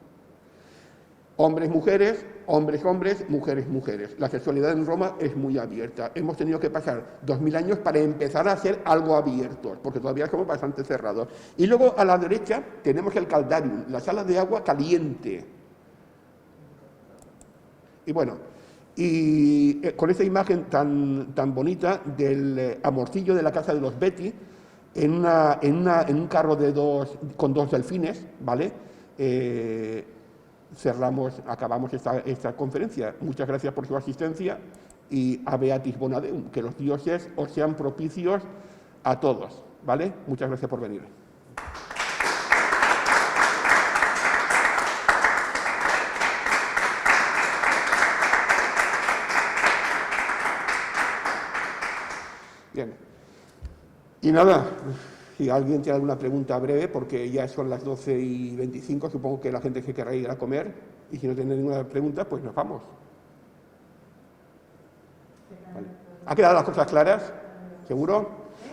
Hombres, mujeres, hombres, hombres, mujeres, mujeres. La sexualidad en Roma es muy abierta. Hemos tenido que pasar 2000 años para empezar a ser algo abiertos, porque todavía somos bastante cerrados. Y luego a la derecha tenemos el Caldarium, la sala de agua caliente. Y bueno, y con esa imagen tan bonita del amorcillo de la casa de los Betti, en un carro con dos delfines, ¿vale? Acabamos esta conferencia. Muchas gracias por su asistencia y a Beatis Bonadeum, que los dioses os sean propicios a todos, ¿vale? Muchas gracias por venir. Bien. Y nada, si alguien tiene alguna pregunta breve, porque ya son las 12:25, supongo que la gente se querrá ir a comer, y si no tiene ninguna pregunta, pues nos vamos. Vale. ¿Ha quedado las cosas claras? ¿Seguro?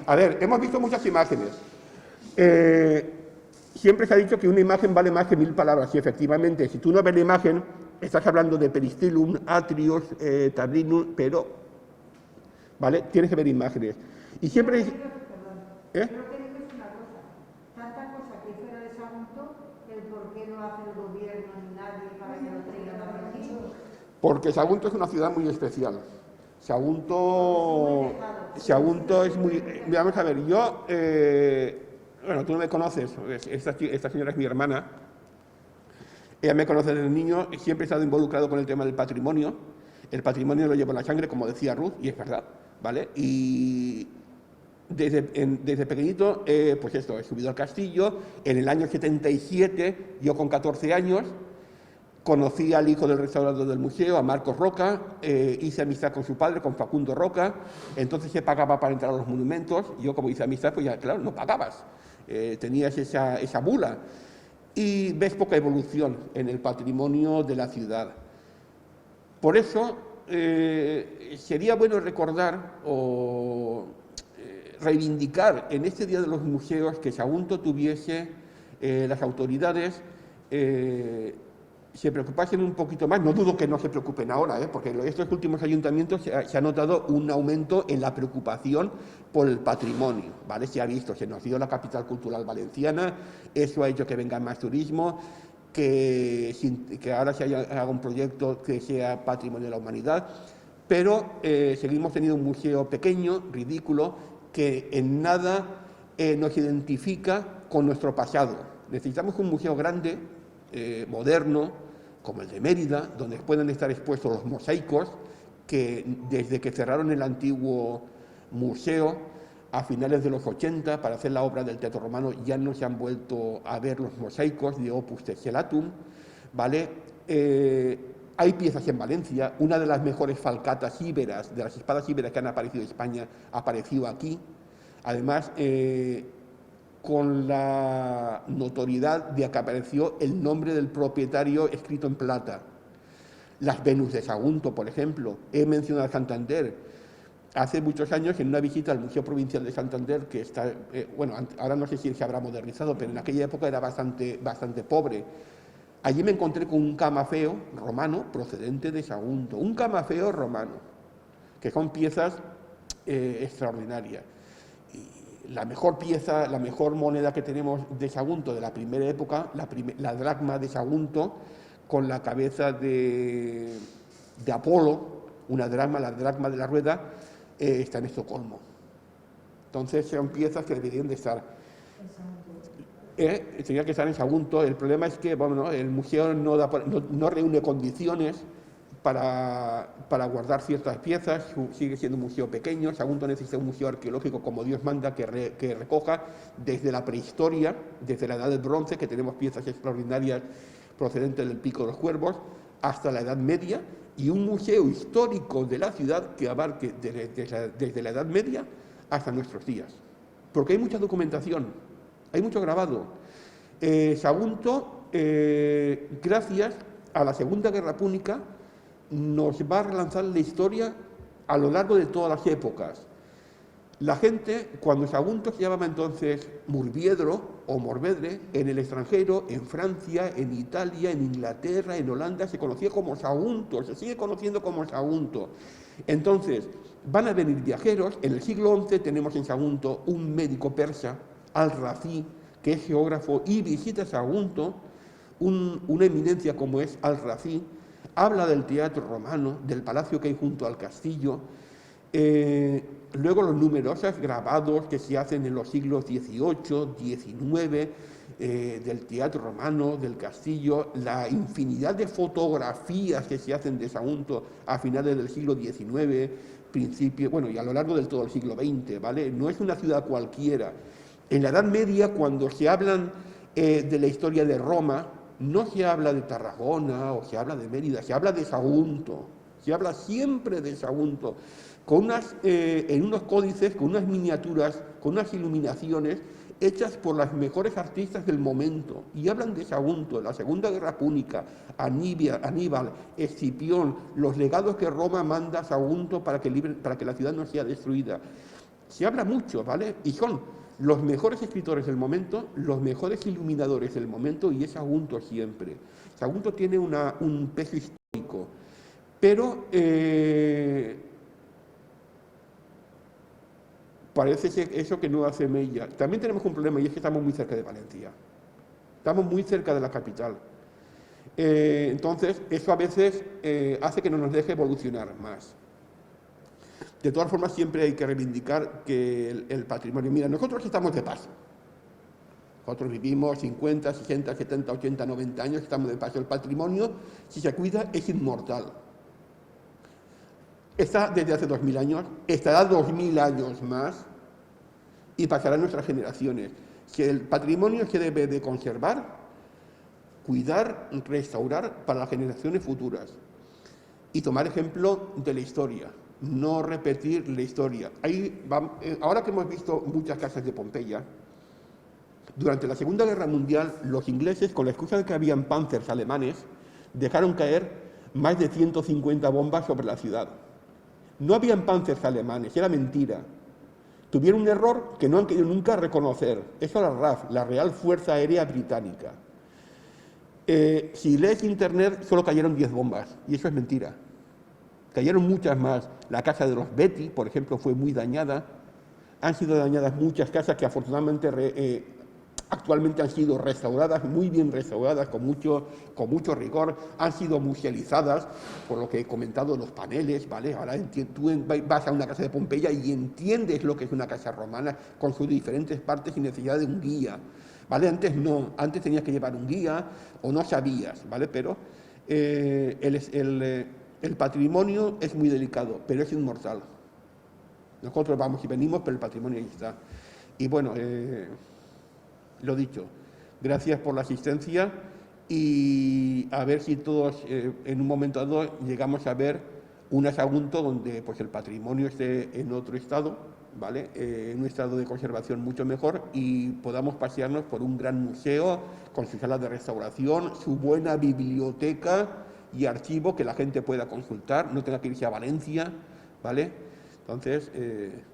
A ver, hemos visto muchas imágenes. Siempre se ha dicho que una imagen vale más que 1000 palabras, y efectivamente, si tú no ves la imagen, estás hablando de Peristylum, Atrios, Tablinum, pero, ¿vale?, tienes que ver imágenes. Y siempre... Creo que dices una cosa, tanta cosa que fuera de Sagunto, el por qué no hace el gobierno ni nadie para que lo traigan aquí. Porque Sagunto es una ciudad muy especial. Sagunto es muy... Vamos a ver, yo... bueno, tú no me conoces, esta señora es mi hermana. Ella me conoce desde niño, siempre he estado involucrado con el tema del patrimonio. El patrimonio lo llevo en la sangre, como decía Ruth, y es verdad, ¿vale? Y... Desde pequeñito, pues esto, he subido al castillo. En el año 77, yo con 14 años, conocí al hijo del restaurador del museo, a Marcos Roca, hice amistad con su padre, con Facundo Roca, entonces se pagaba para entrar a los monumentos. Yo, como hice amistad, pues ya, claro, no pagabas, tenías esa bula. Y ves poca evolución en el patrimonio de la ciudad. Por eso, sería bueno recordar o... reivindicar en este Día de los Museos que Sagunto tuviese, las autoridades se preocupasen un poquito más. No dudo que no se preocupen ahora, porque en estos últimos ayuntamientos se ha notado un aumento en la preocupación por el patrimonio, ¿vale? Se ha visto, se nos dio la capital cultural valenciana, eso ha hecho que venga más turismo, que ahora se haga un proyecto que sea patrimonio de la humanidad, pero seguimos teniendo un museo pequeño, ridículo, que en nada nos identifica con nuestro pasado. Necesitamos un museo grande, moderno, como el de Mérida, donde puedan estar expuestos los mosaicos, que desde que cerraron el antiguo museo a finales de los 80 para hacer la obra del Teatro Romano ya no se han vuelto a ver los mosaicos de Opus Tessellatum, ¿vale? Hay piezas en Valencia, una de las mejores falcatas íberas, de las espadas íberas que han aparecido en España, apareció aquí. Además, con la notoriedad de que apareció el nombre del propietario escrito en plata. Las Venus de Sagunto, por ejemplo. He mencionado a Santander. Hace muchos años, en una visita al Museo Provincial de Santander, que está, bueno, ahora no sé si se habrá modernizado, pero en aquella época era bastante pobre. Allí me encontré con un camafeo romano procedente de Sagunto, un camafeo romano, que son piezas extraordinarias. Y la mejor pieza, la mejor moneda que tenemos de Sagunto de la primera época, la dracma de Sagunto, con la cabeza de Apolo, una dracma, la dracma de la rueda, está en Estocolmo. Entonces son piezas que deberían de estar. Tenía que estar en Sagunto. El problema es que bueno, el museo no reúne condiciones para guardar ciertas piezas, sigue siendo un museo pequeño. Sagunto necesita un museo arqueológico como Dios manda, que recoja desde la prehistoria, desde la Edad del Bronce, que tenemos piezas extraordinarias procedentes del Pico de los Cuervos, hasta la Edad Media, y un museo histórico de la ciudad que abarque desde la Edad Media hasta nuestros días. Porque hay mucha documentación, hay mucho grabado. Sagunto, gracias a la Segunda Guerra Púnica, nos va a relanzar la historia a lo largo de todas las épocas. La gente, cuando Sagunto se llamaba entonces Murviedro o Morvedre, en el extranjero, en Francia, en Italia, en Inglaterra, en Holanda, se conocía como Sagunto, se sigue conociendo como Sagunto. Entonces, van a venir viajeros. En el siglo XI tenemos en Sagunto un médico persa, Al-Razi, que es geógrafo y visita Sagunto, una eminencia como es Al-Razi, habla del teatro romano, del palacio que hay junto al castillo. Luego los numerosos grabados que se hacen en los siglos XVIII, XIX, del teatro romano, del castillo, la infinidad de fotografías que se hacen de Sagunto a finales del siglo XIX, principio, bueno, y a lo largo del todo el siglo XX, ¿vale? No es una ciudad cualquiera. En la Edad Media, cuando se hablan de la historia de Roma, no se habla de Tarragona o se habla de Mérida, se habla de Sagunto, se habla siempre de Sagunto, con en unos códices, con unas miniaturas, con unas iluminaciones hechas por las mejores artistas del momento, y hablan de Sagunto, la Segunda Guerra Púnica, Aníbal, Escipión, los legados que Roma manda a Sagunto para que la ciudad no sea destruida. Se habla mucho, ¿vale? Y son los mejores escritores del momento, los mejores iluminadores del momento, y es Sagunto siempre. Sagunto tiene un peso histórico, pero parece ser eso que no hace mella. También tenemos un problema, y es que estamos muy cerca de Valencia. Estamos muy cerca de la capital. Entonces, eso a veces hace que no nos deje evolucionar más. De todas formas, siempre hay que reivindicar que el patrimonio... Mira, nosotros estamos de paso. Nosotros vivimos 50, 60, 70, 80, 90 años, estamos de paso. El patrimonio, si se cuida, es inmortal. Está desde hace 2000 años, estará 2000 años más y pasará a nuestras generaciones. Que el patrimonio se debe de conservar, cuidar, restaurar para las generaciones futuras y tomar ejemplo de la historia, no repetir la historia. Ahora que hemos visto muchas casas de Pompeya, durante la Segunda Guerra Mundial, los ingleses, con la excusa de que habían panzers alemanes, dejaron caer más de 150 bombas sobre la ciudad. No habían panzers alemanes, era mentira. Tuvieron un error que no han querido nunca reconocer. Eso era la RAF, la Real Fuerza Aérea Británica. Si lees internet, solo cayeron 10 bombas, y eso es mentira. Cayeron muchas más. La casa de los Betty, por ejemplo, fue muy dañada. Han sido dañadas muchas casas que afortunadamente actualmente han sido restauradas, muy bien restauradas, con mucho rigor. Han sido musealizadas, por lo que he comentado, los paneles, ¿vale? Ahora tú vas a una casa de Pompeya y entiendes lo que es una casa romana, con sus diferentes partes sin necesidad de un guía, ¿vale? Antes no, antes tenías que llevar un guía o no sabías, ¿vale? Pero el patrimonio es muy delicado, pero es inmortal. Nosotros vamos y venimos, pero el patrimonio ahí está. Y bueno, lo dicho, gracias por la asistencia y a ver si todos en un momento dado llegamos a ver un Sagunto donde pues, el patrimonio esté en otro estado, ¿vale? En un estado de conservación mucho mejor y podamos pasearnos por un gran museo con su sala de restauración, su buena biblioteca y archivo que la gente pueda consultar, no tenga que irse a Valencia, ¿vale? Entonces,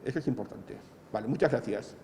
eso es importante. Vale, muchas gracias.